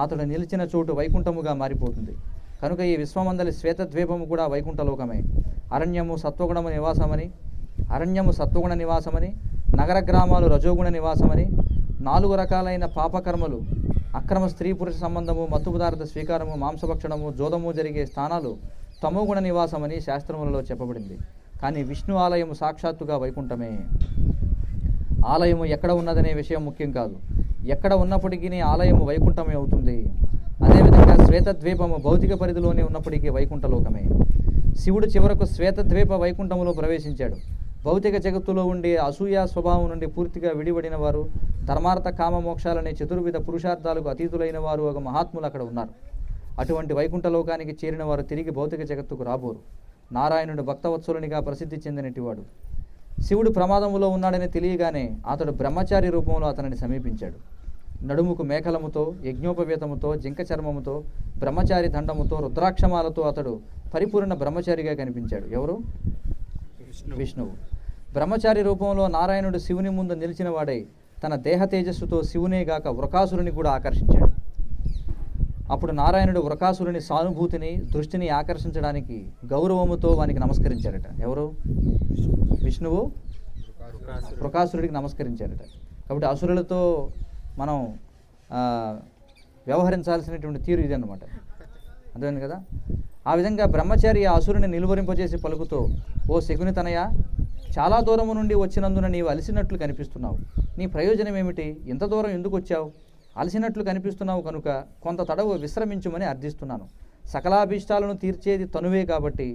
అతడు నిలిచిన చోటు వైకుంఠముగా మారిపోతుంది. కనుక ఈ విశ్వమందలి శ్వేతద్వీపము కూడా వైకుంఠలోకమే. అరణ్యము సత్వగుణ నివాసమని, నగర గ్రామాలు రజోగుణ నివాసమని, 4 రకాలైన పాపకర్మలు, అక్రమ స్త్రీ పురుష సంబంధము, మత్తు పదార్థ స్వీకారము, మాంసభక్షణము, జోదము జరిగే స్థానాలు తమోగుణ నివాసమని శాస్త్రములలో చెప్పబడింది. కానీ విష్ణు ఆలయము సాక్షాత్తుగా వైకుంఠమే. ఆలయము ఎక్కడ ఉన్నదనే విషయం ముఖ్యం కాదు. ఎక్కడ ఉన్నప్పటికీ ఆలయము వైకుంఠమే అవుతుంది. అదేవిధంగా శ్వేతద్వీపము భౌతిక పరిధిలోనే ఉన్నప్పటికీ వైకుంఠలోకమే. శివుడు చివరకు శ్వేతద్వీప వైకుంఠములో ప్రవేశించాడు. భౌతిక జగత్తులో ఉండే అసూయ స్వభావం నుండి పూర్తిగా విడిపడిన వారు, ధర్మార్థ కామ మోక్షాలనే చతుర్విధ పురుషార్థాలకు అతీతులైన వారు ఒక మహాత్ములు అక్కడ ఉన్నారు. అటువంటి వైకుంఠ లోకానికి చేరిన వారు తిరిగి భౌతిక జగత్తుకు రాబోరు. నారాయణుడు భక్తవత్సలునిగా ప్రసిద్ధి చెందినటివాడు. శివుడు ప్రమాదములో ఉన్నాడని తెలియగానే అతడు బ్రహ్మచారి రూపంలో అతనిని సమీపించాడు. నడుముకు మేకలముతో, యజ్ఞోపవేతముతో, జింక చర్మముతో, బ్రహ్మచారి దండముతో, రుద్రాక్షమాలతో అతడు పరిపూర్ణ బ్రహ్మచారిగా కనిపించాడు. ఎవరు? విష్ణువు. బ్రహ్మచారి రూపంలో నారాయణుడు శివుని ముందు నిలిచిన వాడై తన దేహ తేజస్సుతో శివునేగాక వృకాసురుని కూడా ఆకర్షించాడు. అప్పుడు నారాయణుడు వృకాసురుని సానుభూతిని, దృష్టిని ఆకర్షించడానికి గౌరవముతో వానికి నమస్కరించారట. ఎవరు? విష్ణువు వృకాసురుడికి నమస్కరించారట. కాబట్టి అసురులతో మనం వ్యవహరించాల్సినటువంటి తీరు ఇది అన్నమాట. అర్థమైంది కదా? ఆ విధంగా బ్రహ్మచారి ఆ అసురుని నిలువరింపజేసి పలుకుతో, ఓ శకుని తనయ, చాలా దూరము నుండి వచ్చినందున నీవు అలసినట్లు కనిపిస్తున్నావు. నీ ప్రయోజనం ఏమిటి? ఇంత దూరం ఎందుకు వచ్చావు? అలసినట్లు కనిపిస్తున్నావు కనుక కొంత తడవు విశ్రమించుమని అర్థిస్తున్నాను. సకలాభీష్టాలను తీర్చేది తనువే కాబట్టి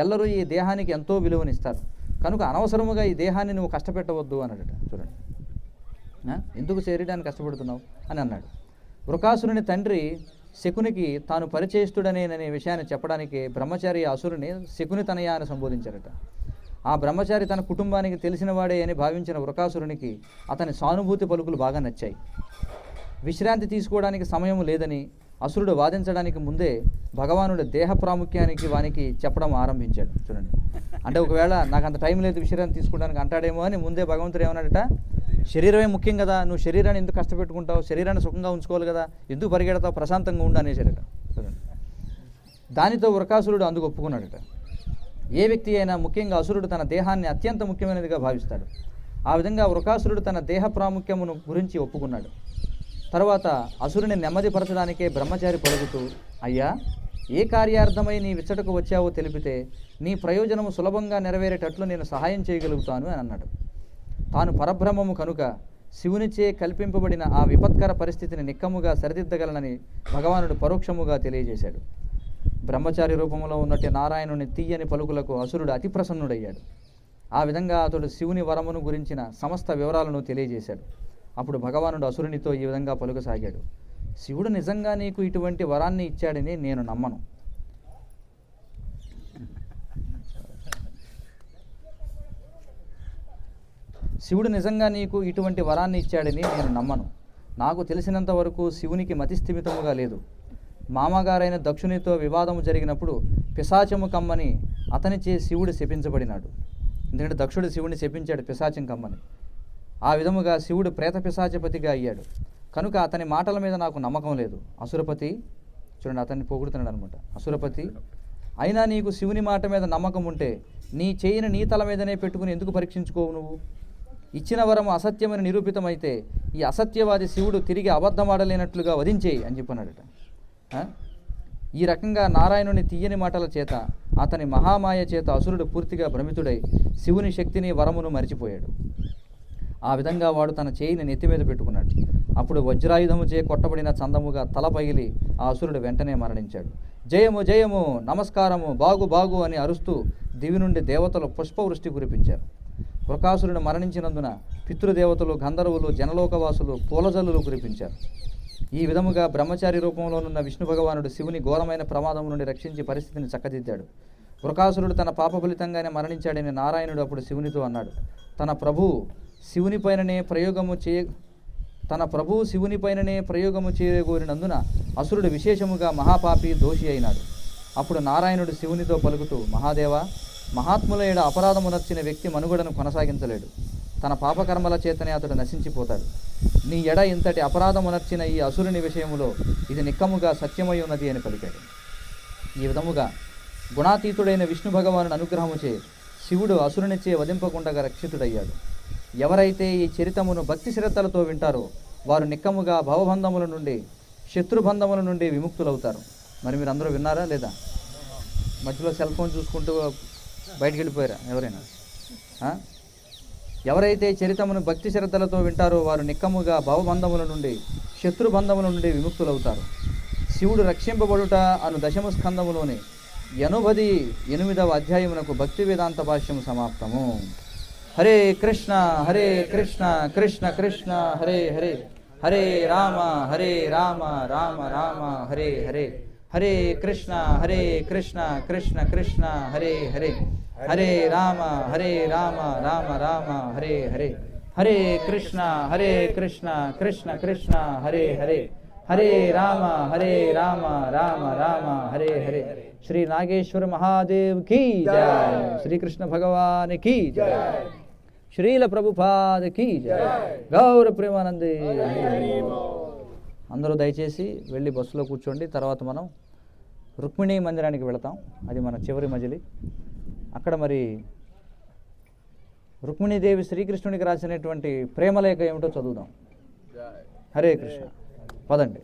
ఎల్లరూ ఈ దేహానికి ఎంతో విలువనిస్తారు. కనుక అనవసరముగా ఈ దేహాన్ని నువ్వు కష్టపెట్టవద్దు అన్నాడట. చూడండి, ఎందుకు శరీరాన్ని కష్టపెడుతున్నావు అని అన్నాడు. వృకాసురుని తండ్రి శకునికి తాను పరిచయస్తుడనేననే విషయాన్ని చెప్పడానికి బ్రహ్మచారి అసురుని శకుని తనయ అని సంబోధించారట. ఆ బ్రహ్మచారి తన కుటుంబానికి తెలిసినవాడే అని భావించిన వృకాసురునికి అతని సానుభూతి పలుకులు బాగా నచ్చాయి. విశ్రాంతి తీసుకోవడానికి సమయం లేదని అసురుడు వాదించడానికి ముందే భగవానుడు దేహ ప్రాముఖ్యానికి వానికి చెప్పడం ఆరంభించాడు. చూడండి, అంటే ఒకవేళ నాకు అంత టైం లేదు విశ్రాంతి తీసుకోవడానికి అంటాడేమో అని ముందే భగవంతుడు ఏమన్నాడట, శరీరమే ముఖ్యం కదా, నువ్వు శరీరాన్ని ఎందుకు కష్టపెట్టుకుంటావు, శరీరాన్ని సుఖంగా ఉంచుకోవాలి కదా, ఎందుకు పరిగెడతావు, ప్రశాంతంగా ఉండు అనేసాడట. చూడండి, దానితో వృకాసురుడు అందుకు ఒప్పుకున్నాడట. ఏ వ్యక్తి అయినా, ముఖ్యంగా అసురుడు, తన దేహాన్ని అత్యంత ముఖ్యమైనదిగా భావిస్తాడు. ఆ విధంగా వృకాసురుడు తన దేహ ప్రాముఖ్యమును గురించి ఒప్పుకున్నాడు. తర్వాత అసురుని నెమ్మదిపరచడానికే బ్రహ్మచారి పలుకుతూ, అయ్యా, ఏ కార్యార్థమై నీ విచ్చటకు వచ్చావో తెలిపితే నీ ప్రయోజనము సులభంగా నెరవేరేటట్లు నేను సహాయం చేయగలుగుతాను అని అన్నాడు. తాను పరబ్రహ్మము కనుక శివునిచే కల్పింపబడిన ఆ విపత్కర పరిస్థితిని నిక్కముగా సరిదిద్దగలనని భగవానుడు పరోక్షముగా తెలియజేశాడు. బ్రహ్మచారి రూపంలో ఉన్నట్టు నారాయణుని తీయని పలుకులకు అసురుడు అతి ప్రసన్నుడయ్యాడు. ఆ విధంగా అతడు శివుని వరమును గురించిన సమస్త వివరాలను తెలియజేశాడు. అప్పుడు భగవానుడు అసురునితో ఈ విధంగా పలుకసాగాడు, శివుడు నిజంగా నీకు ఇటువంటి వరాన్ని ఇచ్చాడని నేను నమ్మను. శివుడు నిజంగా నీకు ఇటువంటి వరాన్ని ఇచ్చాడని నేను నమ్మను. నాకు తెలిసినంత వరకు శివునికి మతిస్థిమితముగా లేదు. మామగారైన దక్షునితో వివాదము జరిగినప్పుడు పిశాచము కమ్మని అతనిచే శివుడు శపించబడినాడు. ఎందుకంటే దక్షుడు శివుడిని శపించాడు పిశాచం కమ్మని. ఆ విధముగా శివుడు ప్రేత పిశాచపతిగా అయ్యాడు. కనుక అతని మాటల మీద నాకు నమ్మకం లేదు. అసురపతి, చూడండి అతన్ని పొగుడుతున్నాడు అనమాట. అసురపతి, అయినా నీకు శివుని మాట మీద నమ్మకం ఉంటే నీ చేయిని నీ తల మీదనే పెట్టుకుని ఎందుకు పరీక్షించుకోవు? నువ్వు ఇచ్చిన వరము అసత్యమని నిరూపితమైతే ఈ అసత్యవాది శివుడు తిరిగి అబద్ధమాడలేనట్లుగా వధించేయి అని చెప్పన్నాడట. ఈ రకంగా నారాయణుని తీయని మాటల చేత, అతని మహామాయ చేత అసురుడు పూర్తిగా భ్రమితుడై శివుని శక్తిని వరమును మరిచిపోయాడు. ఆ విధంగా వాడు తన చేయిని నెత్తి మీద పెట్టుకున్నాడు. అప్పుడు వజ్రాయుధము చే కొట్టబడిన చందముగా తల పగిలి ఆ అసురుడు వెంటనే మరణించాడు. జయము జయము, నమస్కారము, బాగు బాగు అని అరుస్తూ దివి నుండి దేవతలు పుష్పవృష్టి కురిపించారు. వృకాసురుడు మరణించినందున పితృదేవతలు, గంధర్వులు, జనలోకవాసులు పూలజల్లులు కురిపించారు. ఈ విధముగా బ్రహ్మచారి రూపంలోనున్న విష్ణు భగవానుడు శివుని ఘోరమైన ప్రమాదం నుండి రక్షించి పరిస్థితిని చక్కదిద్దాడు. వృకాసురుడు తన పాప ఫలితంగానే మరణించాడని నారాయణుడు అప్పుడు శివునితో అన్నాడు. తన ప్రభువు శివునిపైననే ప్రయోగము చేయగోరినందున అసురుడు విశేషముగా మహాపాపి, దోషి అయినాడు. అప్పుడు నారాయణుడు శివునితో పలుకుతూ, మహాదేవ, మహాత్ముల ఏడ అపరాధమునర్చిన వ్యక్తి మనుగడను కొనసాగించలేడు. తన పాపకర్మల చేతనే అతడు నశించిపోతాడు. నీ ఎడ ఇంతటి అపరాధమునర్చిన ఈ అసురుని విషయములో ఇది నిక్కముగా సత్యమై ఉన్నది అని పలికాడు. ఈ విధముగా గుణాతీతుడైన విష్ణు భగవానుడు అనుగ్రహముచే శివుడు అసురునిచే వధింపకుండగా రక్షితుడయ్యాడు. ఎవరైతే ఈ చరితమును భక్తి శ్రద్ధలతో వింటారో వారు నిక్కముగా భవబంధముల నుండి, శత్రుబంధముల నుండి విముక్తులవుతారు. మరి మీరు అందరూ విన్నారా లేదా? మధ్యలో సెల్ ఫోన్ చూసుకుంటూ బయటికి వెళ్ళిపోయారా ఎవరైనా? ఎవరైతే చరితమును భక్తి శ్రద్ధలతో వింటారో వారు నిక్కముగా భవబంధముల నుండి, శత్రుబంధముల నుండి విముక్తులవుతారు. శివుడు రక్షింపబడుట అను దశమ స్కందములోని 88వ అధ్యాయమునకు భక్తి వేదాంత భాష్యము సమాప్తము. హరే కృష్ణ కృష్ణ కృష్ణ హరే హరే, హరే రామ రామ రామ హరే హరే, హరే కృష్ణ కృష్ణ కృష్ణ హరే హరే, హరే రామ రామ రామ హరే హరే, హరే కృష్ణ కృష్ణ కృష్ణ హరే హరే, హరే రామ రామ రామ హరే హరే. శ్రీ నాగేశ్వర మహాదేవ్ కీ జయ, శ్రీకృష్ణ భగవాన్ కీ జయ, శ్రీల ప్రభుపాద కీ జయ, గౌర ప్రేమానందే. అందరూ దయచేసి వెళ్ళి బస్సులో కూర్చోండి. తర్వాత మనం రుక్మిణీ మందిరానికి వెళతాం. అది మన చివరి మజిలీ. అక్కడ మరి రుక్మిణీదేవి శ్రీకృష్ణునికి రాసినటువంటి ప్రేమలేఖ ఏమిటో చదువుదాం. హరే కృష్ణ. పదండి.